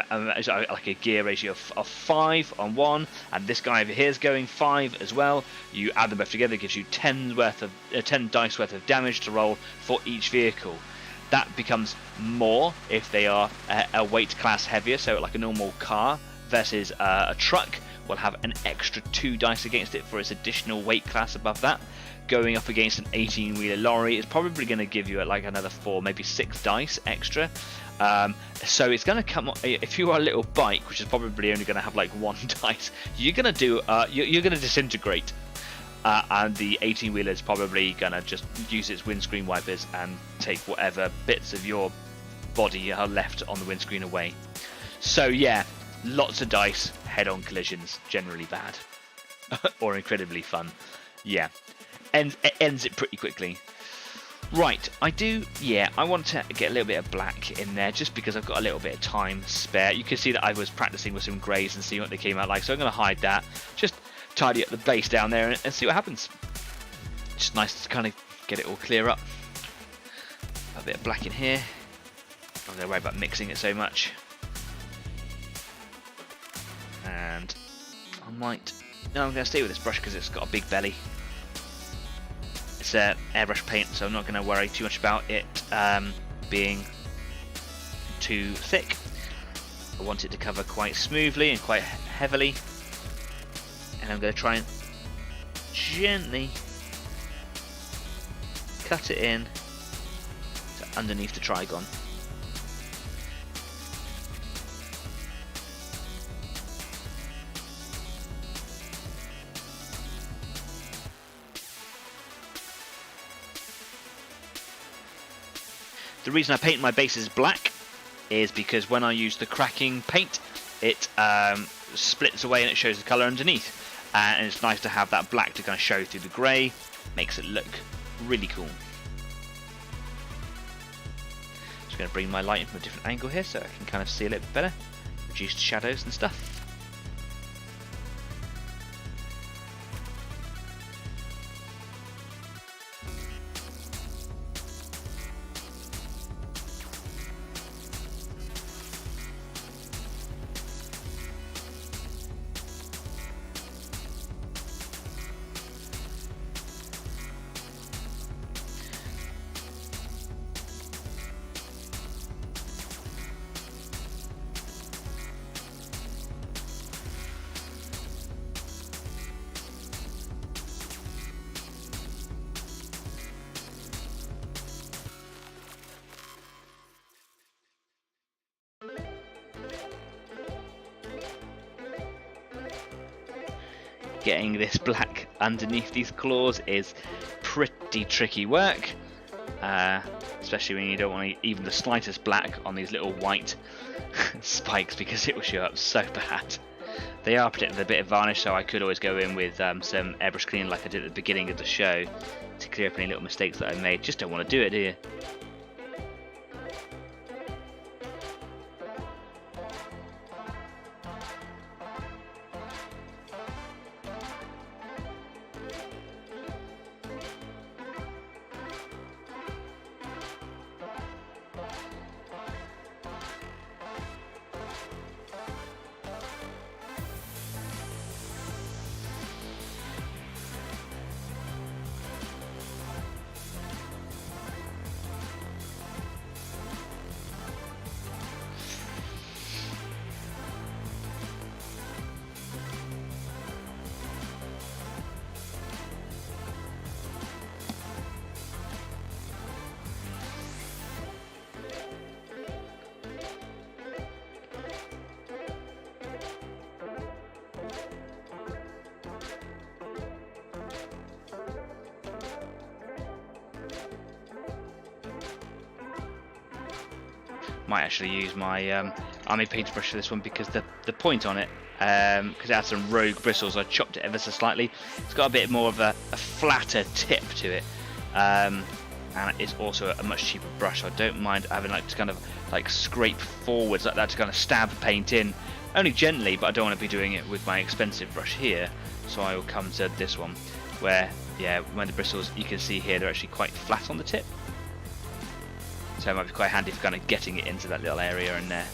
like a gear ratio of 5 on one, and this guy over here is going 5 as well, you add them both together, it gives you 10 dice worth of damage to roll for each vehicle. That becomes more if they are a weight class heavier, so like a normal car versus a truck will have an extra 2 dice against it for its additional weight class above that. Going up against an 18-wheeler lorry is probably going to give you like another 4, maybe 6 dice extra. So it's going to come, if you are a little bike, which is probably only going to have like 1 dice, you're going to do you're going to disintegrate. And the 18-wheeler is probably going to just use its windscreen wipers and take whatever bits of your body are left on the windscreen away. So yeah, lots of dice, head-on collisions, generally bad. Or incredibly fun. Yeah, ends it pretty quickly. Right, I want to get a little bit of black in there just because I've got a little bit of time spare. You can see that I was practicing with some greys and see what they came out like, so I'm going to hide that. Just tidy up the base down there and see what happens. Just nice to kind of get it all clear up. A bit of black in here. I'm not going to worry about mixing it so much. And I'm going to stay with this brush because it's got a big belly. It's airbrush paint, so I'm not going to worry too much about it being too thick. I want it to cover quite smoothly and quite heavily. And I'm going to try and gently cut it in to underneath the Trygon. The reason I paint my bases black is because when I use the cracking paint, it splits away and it shows the colour underneath. And it's nice to have that black to kind of show through the grey. Makes it look really cool. Just going to bring my light in from a different angle here so I can kind of see a little bit better. Reduce the shadows and stuff. getting this black underneath these claws is pretty tricky work, especially when you don't want even the slightest black on these little white spikes, because it will show up so bad. They are protected with a bit of varnish, so I could always go in with some airbrush cleaner like I did at the beginning of the show to clear up any little mistakes that I made. Just don't want to do it, do you? Might actually use my army paintbrush for this one, because the point on it, because it has some rogue bristles, I chopped it ever so slightly. It's got a bit more of a flatter tip to it, and it's also a much cheaper brush. So I don't mind having to kind of like scrape forwards like that to kind of stab paint in, only gently, but I don't want to be doing it with my expensive brush here. So I will come to this one, where when the bristles, you can see here, they're actually quite flat on the tip. So it might be quite handy for kind of getting it into that little area in there.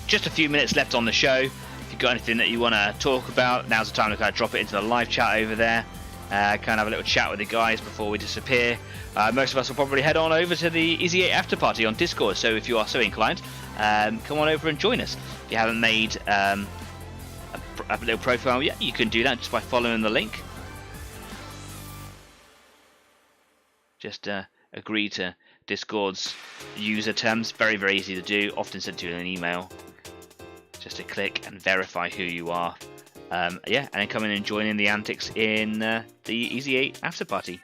Just a few minutes left on the show. If you've got anything that you want to talk about, now's the time to kind of drop it into the live chat over there. Kind of have a little chat with the guys before we disappear. Most of us will probably head on over to the Easy 8 after party on Discord, so if you are so inclined, come on over and join us. If you haven't made a little profile yet, you can do that just by following the link. Just agree to Discord's user terms. Very, very easy to do. Often sent to you in an email. Just to click and verify who you are. And then come in and join in the antics in the Easy 8 after party.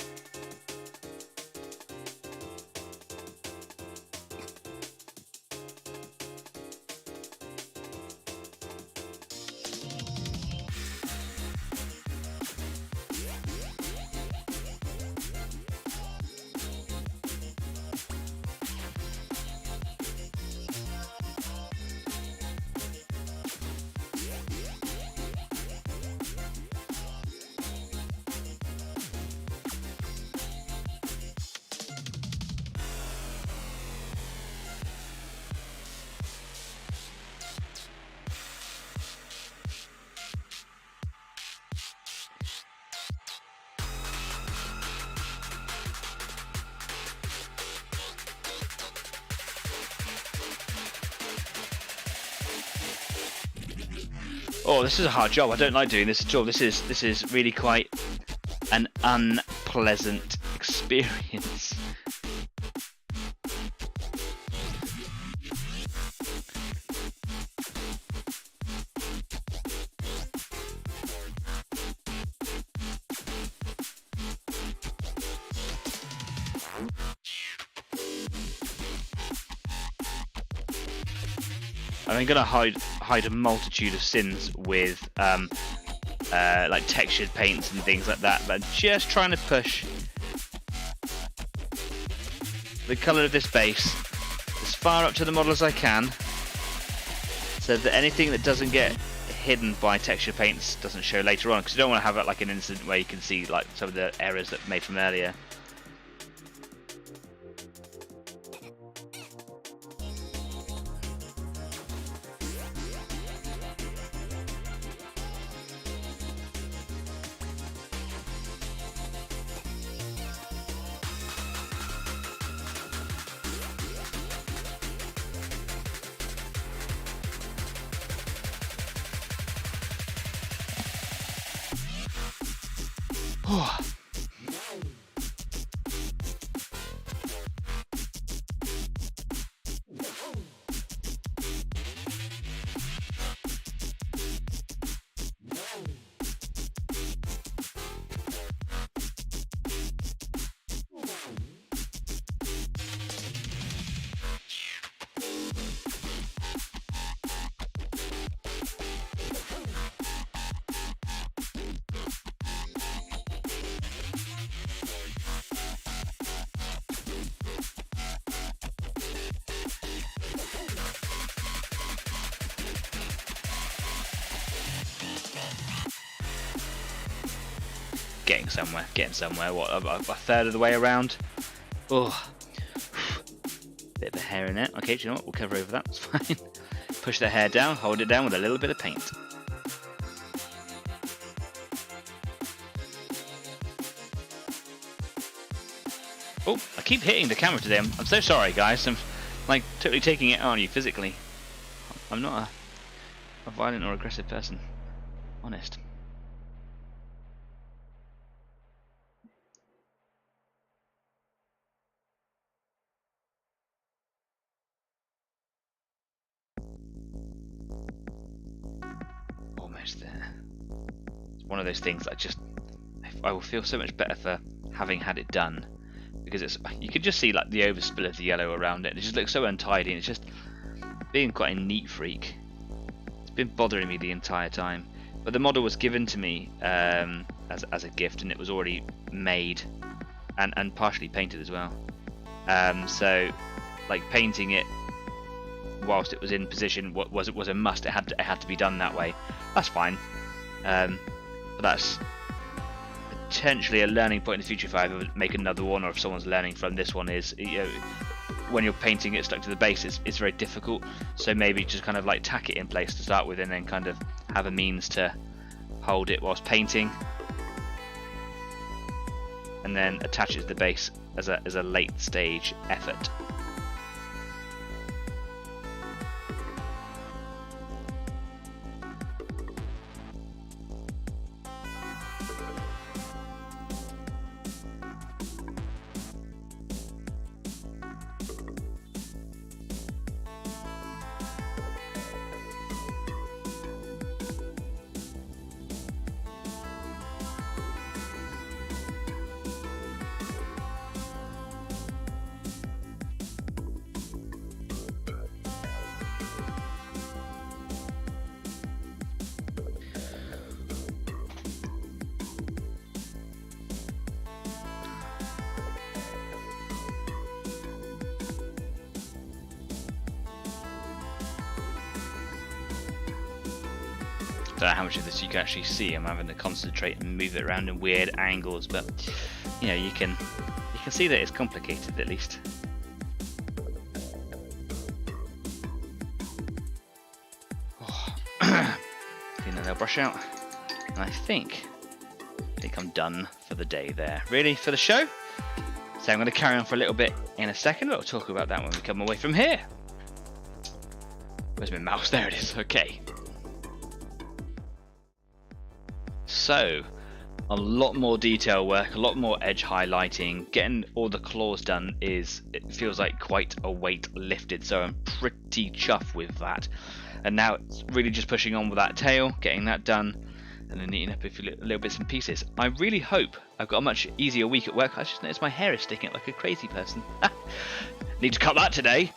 Oh, this is a hard job. I don't like doing this at all. This is really quite an unpleasant experience. I'm going to hide a multitude of sins with like textured paints and things like that, but I'm just trying to push the colour of this base as far up to the model as I can, so that anything that doesn't get hidden by textured paints doesn't show later on, because you don't want to have like an incident where you can see like some of the errors that made from earlier. getting somewhere. What, a third of the way around? Oh, bit of a hair in it. Okay, do you know what? We'll cover over that. It's fine. Push the hair down, hold it down with a little bit of paint. Oh, I keep hitting the camera today. I'm so sorry, guys. I'm like totally taking it on you physically. I'm not a violent or aggressive person. Honest. Almost there. It's one of those things that I will feel so much better for having had it done. Because it's, you can just see like the overspill of the yellow around it. It just looks so untidy, and it's just being quite a neat freak. It's been bothering me the entire time. But the model was given to me as a gift, and it was already made and partially painted as well. So like painting it whilst it was in position was a must. It had to be done that way. That's fine. But that's potentially a learning point in the future if I ever make another one, or if someone's learning from this one, is, you know, when you're painting it stuck to the base, it's very difficult. So maybe just kind of like tack it in place to start with, and then kind of have a means to hold it whilst painting, and then attach it to the base as a late stage effort. Don't know how much of this you can actually see. I'm having to concentrate and move it around in weird angles, but you know, you can see that it's complicated at least. Oh. Clean that little brush out, and I think I'm done for the day there. Really, for the show. So I'm going to carry on for a little bit in a second. We'll talk about that when we come away from here. Where's my mouse? There it is. Okay. So, a lot more detail work, a lot more edge highlighting. Getting all the claws done it feels like quite a weight lifted, so I'm pretty chuffed with that. And now it's really just pushing on with that tail, getting that done, and then neatening up a few little bits and pieces. I really hope I've got a much easier week at work. I just noticed my hair is sticking out like a crazy person. Need to cut that today.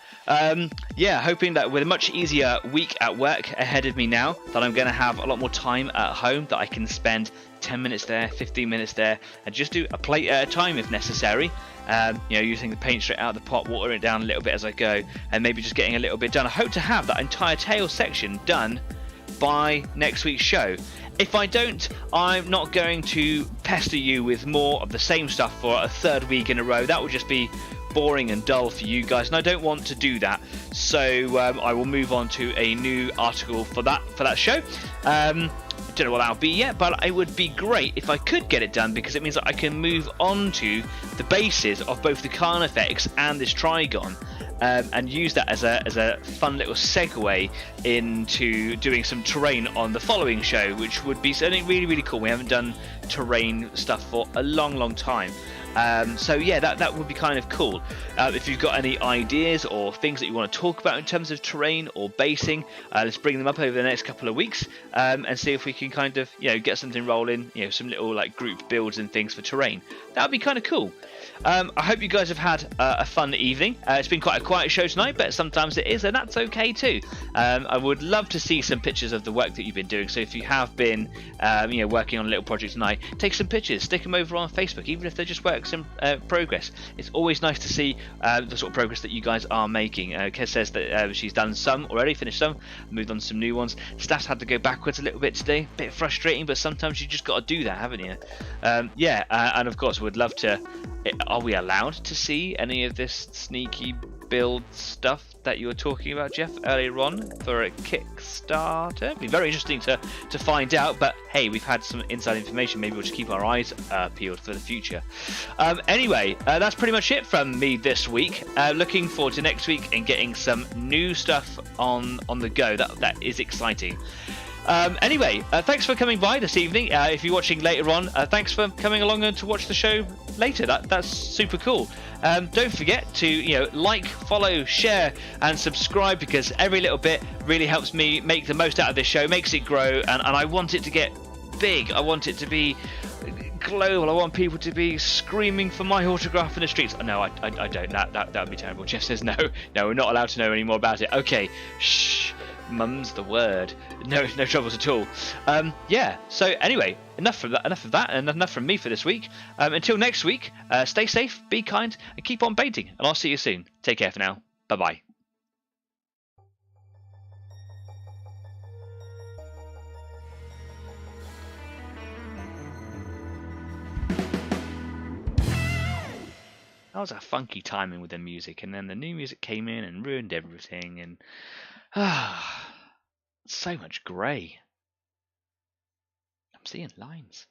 Yeah, hoping that with a much easier week at work ahead of me now, that I'm going to have a lot more time at home, that I can spend 10 minutes there, 15 minutes there, and just do a plate at a time if necessary. You know, using the paint straight out of the pot, watering it down a little bit as I go, and maybe just getting a little bit done. I hope to have that entire tail section done by next week's show. If I don't, I'm not going to pester you with more of the same stuff for a third week in a row. That would just be boring and dull for you guys, and I don't want to do that. So I will move on to a new article for that show. I don't know what that'll be yet, but it would be great if I could get it done, because it means that I can move on to the bases of both the Carnifex and this Trygon, and use that as a fun little segue into doing some terrain on the following show, which would be something really, really cool. We haven't done terrain stuff for a long time. So yeah, that would be kind of cool. If you've got any ideas or things that you want to talk about in terms of terrain or basing, let's bring them up over the next couple of weeks, and see if we can kind of, you know, get something rolling, you know, some little like group builds and things for terrain. That would be kind of cool. I hope you guys have had a fun evening. It's been quite a quiet show tonight, but sometimes it is, and that's okay too. I would love to see some pictures of the work that you've been doing. So if you have been, you know, working on a little project tonight, by, take some pictures, stick them over on Facebook, even if they're just works in progress. It's always nice to see the sort of progress that you guys are making. Kez says that she's done some already, finished some, moved on to some new ones. Staff's had to go backwards a little bit today, bit frustrating, but sometimes you just got to do that, haven't you? Yeah, and of course we'd love to. Are we allowed to see any of this sneaky build stuff that you were talking about, Jeff, earlier on for a Kickstarter? It'd be very interesting to find out, but hey, we've had some inside information. Maybe we'll just keep our eyes peeled for the future. Anyway, that's pretty much it from me this week. Looking forward to next week and getting some new stuff on the go. That is exciting. Anyway, thanks for coming by this evening. If you're watching later on, thanks for coming along and to watch the show later. That's super cool. Don't forget to like, follow, share, and subscribe, because every little bit really helps me make the most out of this show, makes it grow, and I want it to get big. I want it to be global. I want people to be screaming for my autograph in the streets. No, I don't. That would be terrible. Jeff says no, we're not allowed to know any more about it. Okay, shh. Mum's the word. No troubles at all. Yeah. So anyway, enough of that, and enough from me for this week. Until next week, stay safe, be kind, and keep on painting. And I'll see you soon. Take care for now. Bye bye. That was a funky timing with the music, and then the new music came in and ruined everything, and so much grey. I'm seeing lines.